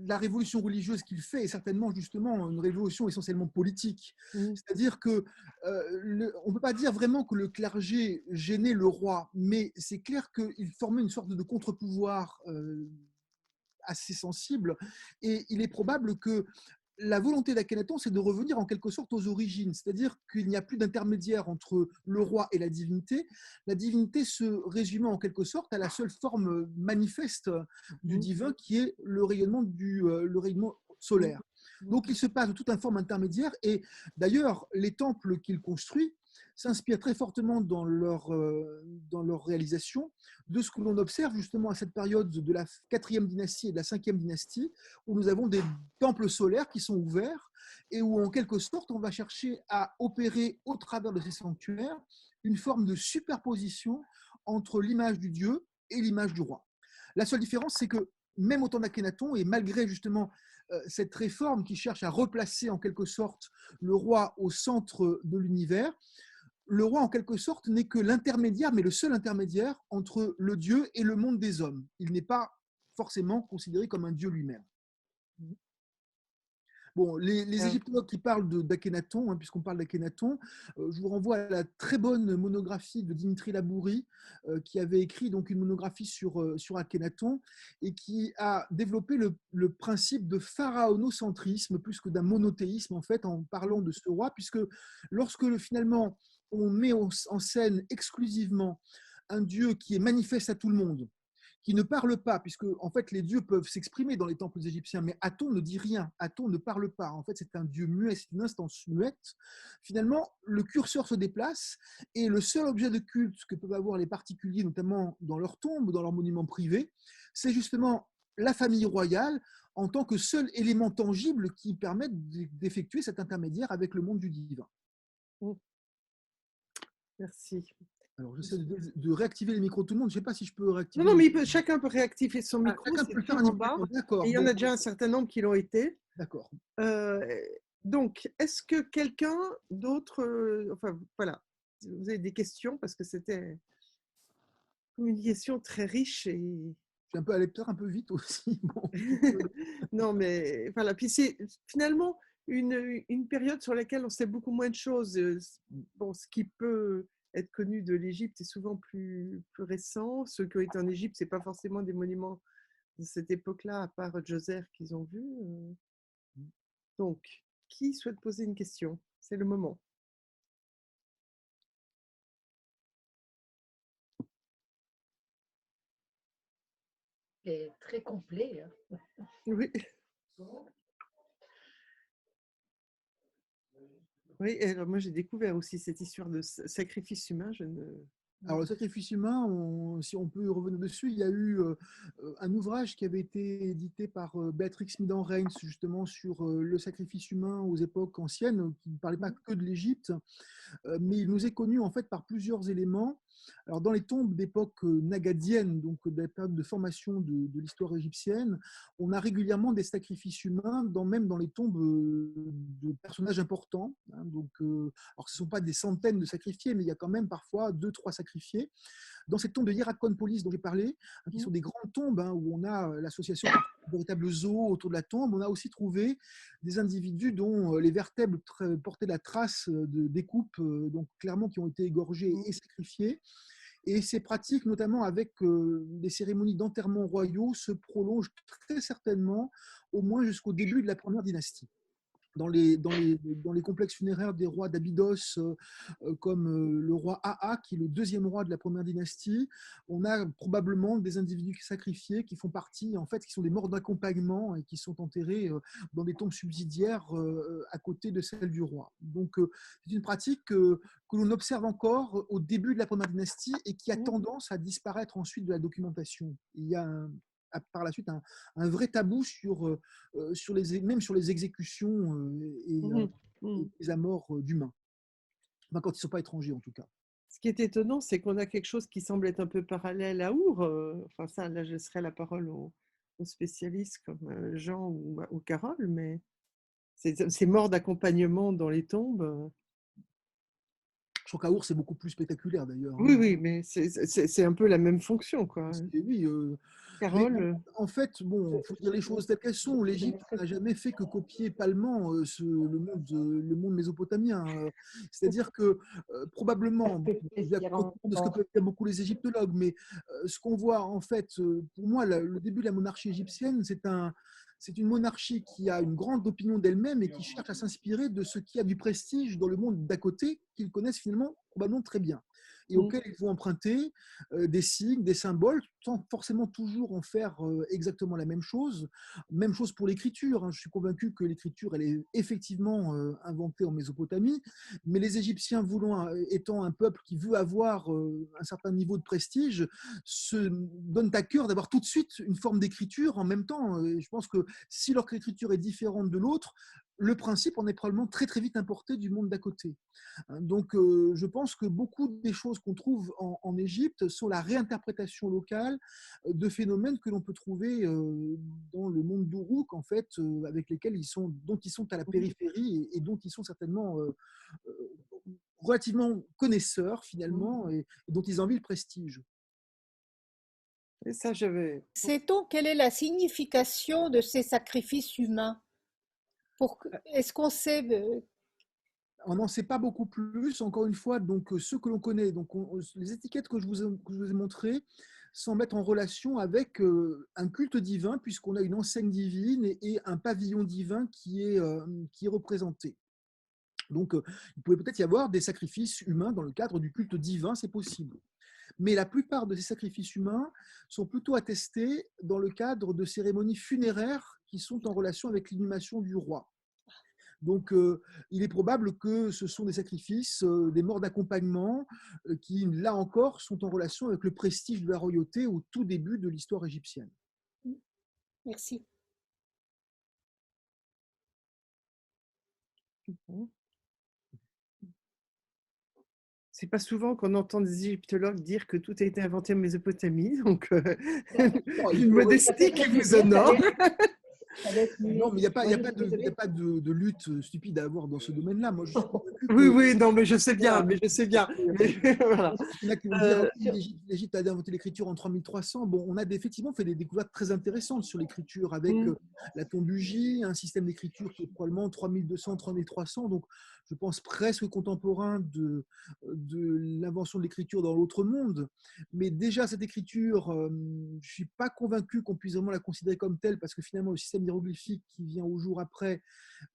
la révolution religieuse qu'il fait est certainement justement une révolution essentiellement politique. C'est-à-dire que on ne peut pas dire vraiment que le clergé gênait le roi, mais c'est clair qu'il formait une sorte de contre-pouvoir assez sensible. Et il est probable que la volonté d'Akhenaton, c'est de revenir en quelque sorte aux origines, c'est-à-dire qu'il n'y a plus d'intermédiaire entre le roi et la divinité se résumant en quelque sorte à la seule forme manifeste du divin qui est le rayonnement solaire. Donc il se passe de toute une forme intermédiaire, et d'ailleurs les temples qu'il construit s'inspirent très fortement dans leur réalisation de ce que l'on observe justement à cette période de la 4e dynastie et de la 5e dynastie, où nous avons des temples solaires qui sont ouverts et où en quelque sorte on va chercher à opérer au travers de ces sanctuaires une forme de superposition entre l'image du dieu et l'image du roi. La seule différence, c'est que même au temps d'Akhenaton, et malgré justement cette réforme qui cherche à replacer en quelque sorte le roi au centre de l'univers, le roi, en quelque sorte, n'est que l'intermédiaire, mais le seul intermédiaire entre le Dieu et le monde des hommes. Il n'est pas forcément considéré comme un Dieu lui-même. Bon, les égyptologues qui parlent d'Akhenaton, puisqu'on parle d'Akhenaton, je vous renvoie à la très bonne monographie de Dimitri Labouri, qui avait écrit donc une monographie sur Akhenaton et qui a développé le principe de pharaonocentrisme plus que d'un monothéisme en fait, en parlant de ce roi, puisque lorsque finalement on met en scène exclusivement un Dieu qui est manifeste à tout le monde, qui ne parle pas, puisque en fait les dieux peuvent s'exprimer dans les temples égyptiens, mais Aton ne dit rien, Aton ne parle pas. En fait, c'est un dieu muet, c'est une instance muette. Finalement, le curseur se déplace et le seul objet de culte que peuvent avoir les particuliers, notamment dans leurs tombes, dans leurs monuments privés, c'est justement la famille royale en tant que seul élément tangible qui permet d'effectuer cet intermédiaire avec le monde du divin. Merci. Alors, j'essaie de réactiver les micros de tout le monde. Je ne sais pas si je peux réactiver. Non, mais chacun peut réactiver son micro. Chacun peut le faire en bas. Et il y en a déjà un certain nombre qui l'ont été. D'accord. Donc, est-ce que quelqu'un d'autre, enfin voilà, vous avez des questions parce que c'était une question très riche et. Je suis un peu allé peut-être un peu vite aussi. Bon. Non, mais voilà. Puis c'est finalement une période sur laquelle on sait beaucoup moins de choses. Bon, ce qui peut être connu de l'Égypte est souvent plus récent. Ceux qui ont été en Égypte, ce n'est pas forcément des monuments de cette époque-là, à part Djoser qu'ils ont vu. Donc, qui souhaite poser une question? C'est le moment. C'est très complet. Oui. Oui, alors moi j'ai découvert aussi cette histoire de sacrifice humain. Alors le sacrifice humain, si on peut revenir dessus, il y a eu un ouvrage qui avait été édité par Béatrix Midden-Reins justement sur le sacrifice humain aux époques anciennes, qui ne parlait pas que de l'Égypte, mais il nous est connu en fait par plusieurs éléments. Alors, dans les tombes d'époque nagadienne, donc de la période de formation de l'histoire égyptienne, on a régulièrement des sacrifices humains, même dans les tombes de personnages importants. Hein. Donc, alors, ce ne sont pas des centaines de sacrifiés, mais il y a quand même parfois 2-3 sacrifiés. Dans cette tombe de Hierakonpolis dont j'ai parlé, hein, qui sont des grandes tombes, hein, où on a l'association de véritables zoos autour de la tombe, on a aussi trouvé des individus dont les vertèbres portaient la trace de découpes, donc clairement qui ont été égorgés et sacrifiés. Et ces pratiques, notamment avec des cérémonies d'enterrement royaux, se prolongent très certainement au moins jusqu'au début de la première dynastie. Dans les complexes funéraires des rois d'Abydos, comme le roi Aa, qui est le deuxième roi de la première dynastie, on a probablement des individus sacrifiés qui font partie, en fait, qui sont des morts d'accompagnement et qui sont enterrés dans des tombes subsidiaires à côté de celles du roi. Donc, c'est une pratique que l'on observe encore au début de la première dynastie et qui a tendance à disparaître ensuite de la documentation. Il y a par la suite un vrai tabou même sur les exécutions et les amours d'humains, enfin, quand ils ne sont pas étrangers en tout cas. Ce qui est étonnant, c'est qu'on a quelque chose qui semble être un peu parallèle à Our. Enfin, ça, là, je laisserai la parole aux spécialistes comme Jean ou Carole, mais ces morts d'accompagnement dans les tombes. Je crois qu'à Our, c'est beaucoup plus spectaculaire d'ailleurs. Oui, Hein. oui, mais c'est un peu la même fonction, quoi. Oui, Carole. en fait, bon, faut dire les choses telles qu'elles sont. L'Égypte n'a jamais fait que copier palement le monde mésopotamien. C'est-à-dire que probablement, de ce que peuvent dire beaucoup les égyptologues, mais ce qu'on voit en fait, pour moi, le début de la monarchie égyptienne, c'est une monarchie qui a une grande opinion d'elle-même et qui cherche à s'inspirer de ce qui a du prestige dans le monde d'à côté, qu'ils connaissent finalement probablement très bien, et auquel ils vont emprunter des signes, des symboles, sans forcément toujours en faire exactement la même chose. Même chose pour l'écriture. Hein. Je suis convaincu que l'écriture, elle est effectivement inventée en Mésopotamie, mais les Égyptiens, étant un peuple qui veut avoir un certain niveau de prestige, se donnent à cœur d'avoir tout de suite une forme d'écriture en même temps. Et je pense que si leur écriture est différente de l'autre, le principe en est probablement très très vite importé du monde d'à côté. Donc je pense que beaucoup des choses qu'on trouve en Égypte sont la réinterprétation locale de phénomènes que l'on peut trouver dans le monde d'Uruk, en fait, avec lesquels dont ils sont à la périphérie et dont ils sont certainement relativement connaisseurs finalement et dont ils envient le prestige. Et ça, j'avais. Sait-on quelle est la signification de ces sacrifices humains? Est-ce qu'on sait On n'en sait pas beaucoup plus, encore une fois, donc ceux que l'on connaît, donc les étiquettes que je vous ai montrées semblent être en relation avec un culte divin, puisqu'on a une enseigne divine et un pavillon divin qui est représenté. Donc, il pouvait peut-être y avoir des sacrifices humains dans le cadre du culte divin, c'est possible. Mais la plupart de ces sacrifices humains sont plutôt attestés dans le cadre de cérémonies funéraires qui sont en relation avec l'inhumation du roi. Donc, il est probable que ce sont des sacrifices, des morts d'accompagnement, qui, là encore, sont en relation avec le prestige de la royauté au tout début de l'histoire égyptienne. Merci. C'est pas souvent qu'on entend des égyptologues dire que tout a été inventé en Mésopotamie, donc une modestie qui vous honore. Non, mais il n'y a pas de lutte stupide à avoir dans ce domaine-là. Moi, je suis convaincu Oui, oui, non, mais je sais bien, mais je sais bien. Voilà. Il y en a qui vont dire l'Égypte a inventé l'écriture en 3300. Bon, on a effectivement fait des découvertes très intéressantes sur l'écriture avec la tombugie, un système d'écriture qui est probablement 3200, 3300. Donc, je pense presque contemporain de l'invention de l'écriture dans l'autre monde. Mais déjà, cette écriture, je ne suis pas convaincu qu'on puisse vraiment la considérer comme telle parce que finalement, le système hiéroglyphique qui vient au jour après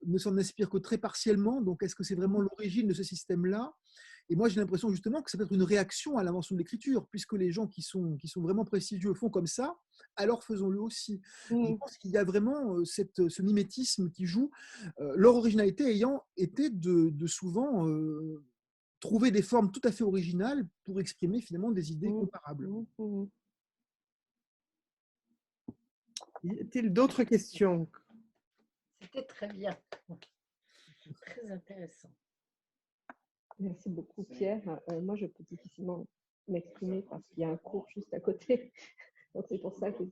ne s'en inspire que très partiellement. Donc, est-ce que c'est vraiment l'origine de ce système-là? Et moi, j'ai l'impression justement que c'est peut-être une réaction à l'invention de l'écriture, puisque les gens qui sont vraiment prestigieux font comme ça, alors faisons-le aussi. Je pense qu'il y a vraiment ce mimétisme qui joue, leur originalité ayant été de souvent trouver des formes tout à fait originales pour exprimer finalement des idées comparables. Y a-t-il d'autres questions? C'était très bien. Très intéressant. Merci beaucoup, Pierre. Moi, je peux difficilement m'exprimer parce qu'il y a un cours juste à côté. Donc c'est pour ça que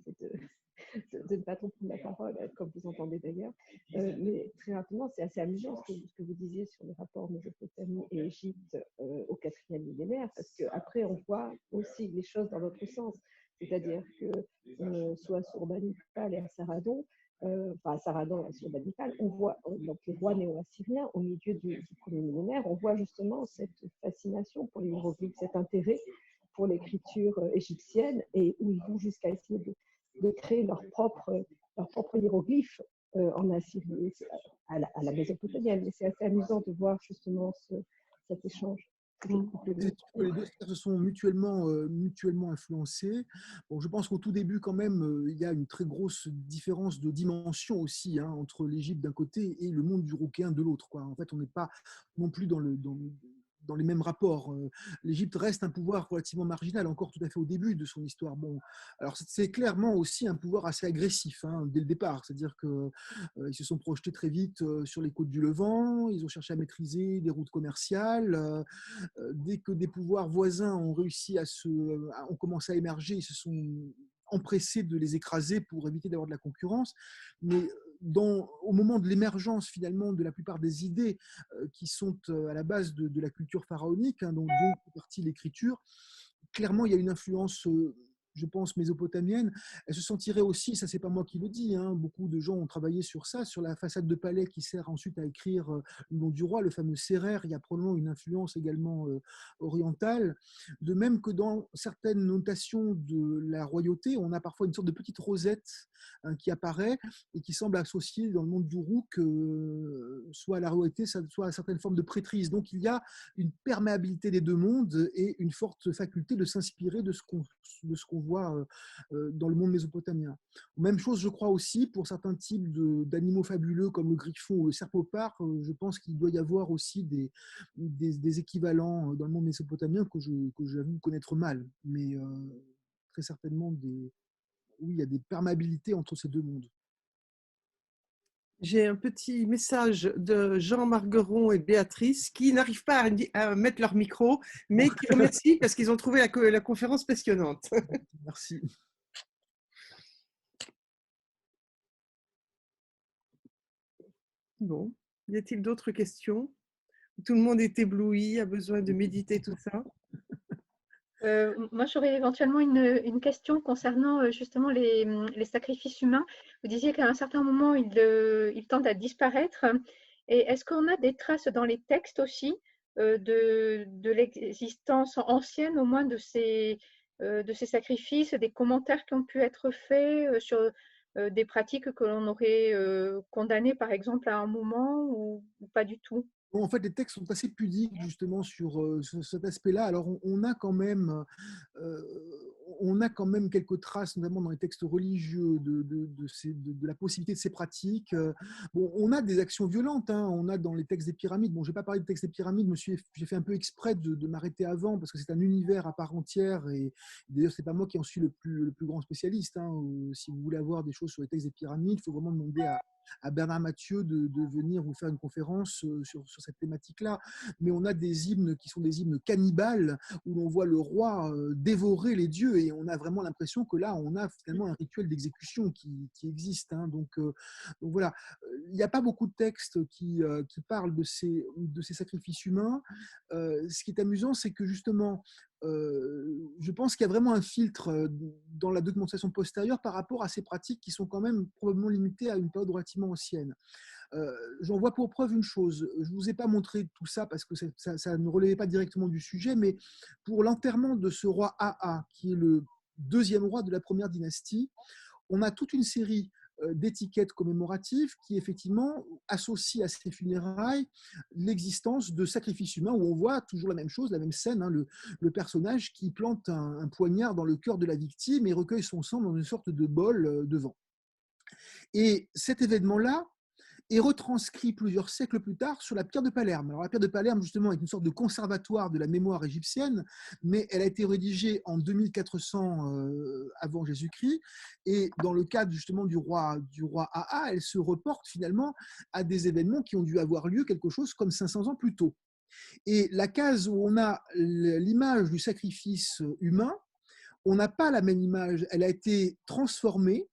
de ne pas trop prendre la parole, comme vous entendez d'ailleurs. Mais très rapidement, c'est assez amusant ce que vous disiez sur le rapport Mésopotamie et Égypte au 4e millénaire, parce qu'après, on voit aussi les choses dans l'autre sens. C'est-à-dire que soit Sourbanipal et Assaradon, enfin Assaradon et Sourbanipal, on voit donc les rois néo-assyriens au milieu du 1er millénaire, on voit justement cette fascination pour les hiéroglyphes, cet intérêt pour l'écriture égyptienne, et où ils vont jusqu'à essayer de créer leur propre hiéroglyphe en Assyrie, à la Mésopotamienne. Et c'est assez amusant de voir justement cet échange. Les deux sphères se sont mutuellement influencées. Bon, je pense qu'au tout début, quand même, il y a une très grosse différence de dimension aussi entre l'Égypte d'un côté et le monde du rouquéen de l'autre. En fait, on n'est pas non plus dans les mêmes rapports. L'Égypte reste un pouvoir relativement marginal, encore tout à fait au début de son histoire. Bon, alors c'est clairement aussi un pouvoir assez agressif dès le départ, c'est-à-dire qu'ils se sont projetés très vite sur les côtes du Levant, ils ont cherché à maîtriser des routes commerciales. Dès que des pouvoirs voisins ont ont commencé à émerger, ils se sont empressés de les écraser pour éviter d'avoir de la concurrence. Mais au moment de l'émergence finalement de la plupart des idées qui sont à la base de la culture pharaonique, dont fait partie l'écriture, clairement il y a une influence je pense, mésopotamienne. Elle se sentirait aussi, ça c'est pas moi qui le dis, beaucoup de gens ont travaillé sur ça, sur la façade de palais qui sert ensuite à écrire le nom du roi, le fameux Sérère. Il y a probablement une influence également orientale. De même que dans certaines notations de la royauté, on a parfois une sorte de petite rosette qui apparaît et qui semble associée dans le monde d'Uruk soit à la royauté, soit à certaines formes de prêtrise. Donc il y a une perméabilité des deux mondes et une forte faculté de s'inspirer de ce qu'on voit dans le monde mésopotamien. Même chose, je crois aussi, pour certains types d'animaux fabuleux comme le griffon ou le serpopard. Je pense qu'il doit y avoir aussi des équivalents dans le monde mésopotamien que j'avoue connaître mal. Mais très certainement, oui, il y a des perméabilités entre ces deux mondes. J'ai un petit message de Jean Margueron et Béatrice qui n'arrivent pas à mettre leur micro, mais qui remercient parce qu'ils ont trouvé la conférence passionnante. Merci. Bon, y a-t-il d'autres questions? Tout le monde est ébloui, a besoin de méditer tout ça. Moi, j'aurais éventuellement une question concernant justement les sacrifices humains. Vous disiez qu'à un certain moment, ils tendent à disparaître. Et est-ce qu'on a des traces dans les textes aussi de l'existence ancienne, au moins de ces sacrifices, des commentaires qui ont pu être faits sur des pratiques que l'on aurait condamnées, par exemple, à un moment ou pas du tout? En fait, les textes sont assez pudiques justement sur cet aspect-là. Alors, on a quand même quelques traces, notamment dans les textes religieux, de la possibilité de ces pratiques. Bon, on a des actions violentes. On a dans les textes des pyramides. Bon, je ne vais pas parler des textes des pyramides. J'ai fait un peu exprès de m'arrêter avant parce que c'est un univers à part entière. Et d'ailleurs, c'est pas moi qui en suis le plus grand spécialiste. Si vous voulez avoir des choses sur les textes des pyramides, il faut vraiment demander à Bernard Mathieu de venir vous faire une conférence sur cette thématique-là. Mais on a des hymnes qui sont des hymnes cannibales où l'on voit le roi dévorer les dieux et on a vraiment l'impression que là, on a finalement un rituel d'exécution qui existe. Donc voilà, il n'y a pas beaucoup de textes qui parlent de ces sacrifices humains. Ce qui est amusant, c'est que justement, je pense qu'il y a vraiment un filtre dans la documentation postérieure par rapport à ces pratiques qui sont quand même probablement limitées à une période relativement ancienne. J'en vois pour preuve une chose. Je ne vous ai pas montré tout ça parce que ça ne relevait pas directement du sujet, mais pour l'enterrement de ce roi Aa, qui est le deuxième roi de la première dynastie, on a toute une série d'étiquettes commémoratives qui effectivement associent à ces funérailles l'existence de sacrifices humains où on voit toujours la même chose, la même scène, le personnage qui plante un poignard dans le cœur de la victime et recueille son sang dans une sorte de bol devant. Et cet événement-là est retranscrit plusieurs siècles plus tard sur la pierre de Palerme. Alors la pierre de Palerme, justement, est une sorte de conservatoire de la mémoire égyptienne, mais elle a été rédigée en 2400 avant Jésus-Christ, et dans le cadre justement du roi Aa, elle se reporte finalement à des événements qui ont dû avoir lieu quelque chose comme 500 ans plus tôt. Et la case où on a l'image du sacrifice humain, on n'a pas la même image. Elle a été transformée.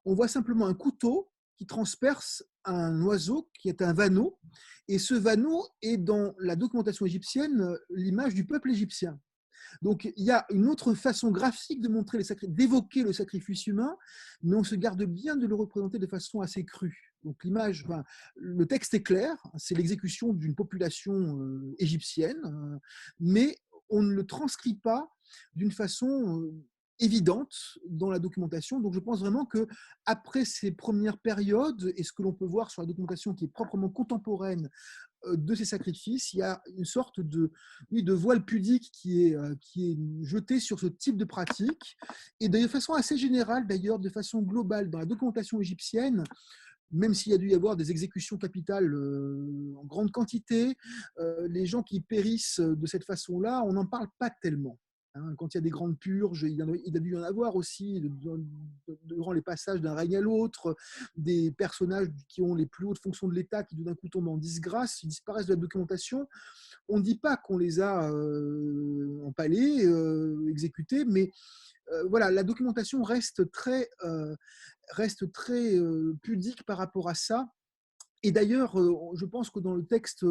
On voit simplement un couteau qui transperce un oiseau qui est un vanneau. Et ce vanneau est dans la documentation égyptienne l'image du peuple égyptien. Donc il y a une autre façon graphique de montrer d'évoquer le sacrifice humain, mais on se garde bien de le représenter de façon assez crue. Donc l'image, enfin, le texte est clair, c'est l'exécution d'une population égyptienne, mais on ne le transcrit pas d'une façon évidente dans la documentation. Donc je pense vraiment que après ces premières périodes et ce que l'on peut voir sur la documentation qui est proprement contemporaine de ces sacrifices, il y a une sorte de voile pudique qui est jeté sur ce type de pratique. Et de façon assez générale, d'ailleurs, de façon globale, dans la documentation égyptienne, même s'il y a dû y avoir des exécutions capitales en grande quantité, les gens qui périssent de cette façon-là, on n'en parle pas tellement. Quand il y a des grandes purges, il a dû y en avoir aussi durant les passages d'un règne à l'autre, des personnages qui ont les plus hautes fonctions de l'État qui d'un coup tombent en disgrâce, ils disparaissent de la documentation. On ne dit pas qu'on les a empalés, exécutés, mais voilà, la documentation reste très pudique par rapport à ça. Et d'ailleurs, je pense que dans le texte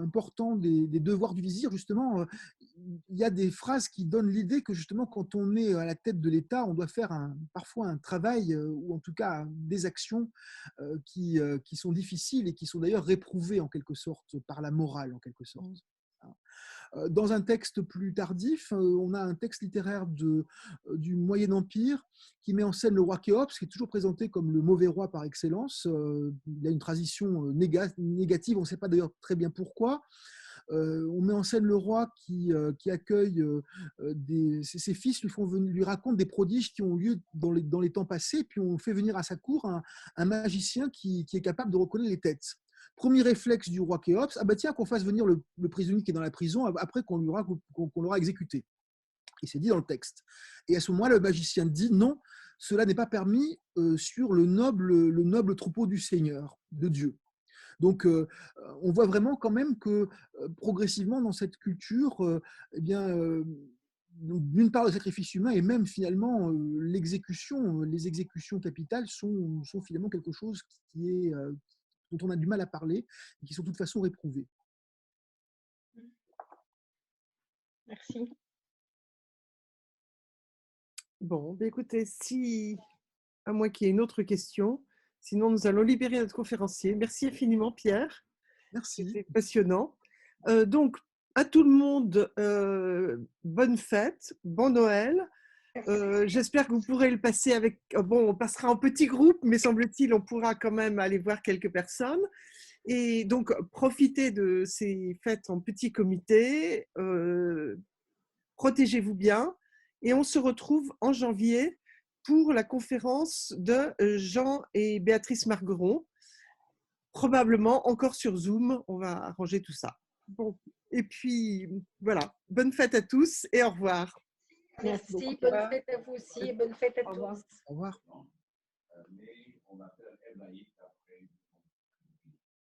important des devoirs du vizir, justement, il y a des phrases qui donnent l'idée que justement, quand on est à la tête de l'État, on doit faire parfois un travail, ou en tout cas des actions qui sont difficiles et qui sont d'ailleurs réprouvées en quelque sorte par la morale, en quelque sorte. Dans un texte plus tardif, on a un texte littéraire du Moyen Empire qui met en scène le roi Khéops, qui est toujours présenté comme le mauvais roi par excellence. Il a une tradition négative, on ne sait pas d'ailleurs très bien pourquoi. On met en scène le roi qui accueille ses fils, lui racontent des prodiges qui ont lieu dans les temps passés, puis on fait venir à sa cour un magicien qui est capable de reconnaître les têtes. Premier réflexe du roi Khéops, ah bah tiens, qu'on fasse venir le prisonnier qui est dans la prison après qu'on l'aura exécuté. Et c'est dit dans le texte. Et à ce moment-là, le magicien dit non, cela n'est pas permis sur le noble troupeau du Seigneur, de Dieu. Donc, on voit vraiment quand même que progressivement dans cette culture, d'une part le sacrifice humain et même finalement les exécutions capitales sont finalement quelque chose dont on a du mal à parler et qui sont de toute façon réprouvées. Merci. Bon, écoutez, à moins qu'il y ait une autre question, sinon nous allons libérer notre conférencier. Merci infiniment, Pierre. Merci. C'était passionnant. Donc, à tout le monde, bonne fête, bon Noël. J'espère que vous pourrez le passer avec... Bon, on passera en petit groupe, mais semble-t-il, on pourra quand même aller voir quelques personnes. Et donc, profitez de ces fêtes en petit comité. Protégez-vous bien. Et on se retrouve en janvier pour la conférence de Jean et Béatrice Margueron. Probablement encore sur Zoom. On va arranger tout ça. Bon. Et puis, voilà. Bonne fête à tous et au revoir. Merci, bonne fête à vous aussi et bonne fête à tous. Au revoir.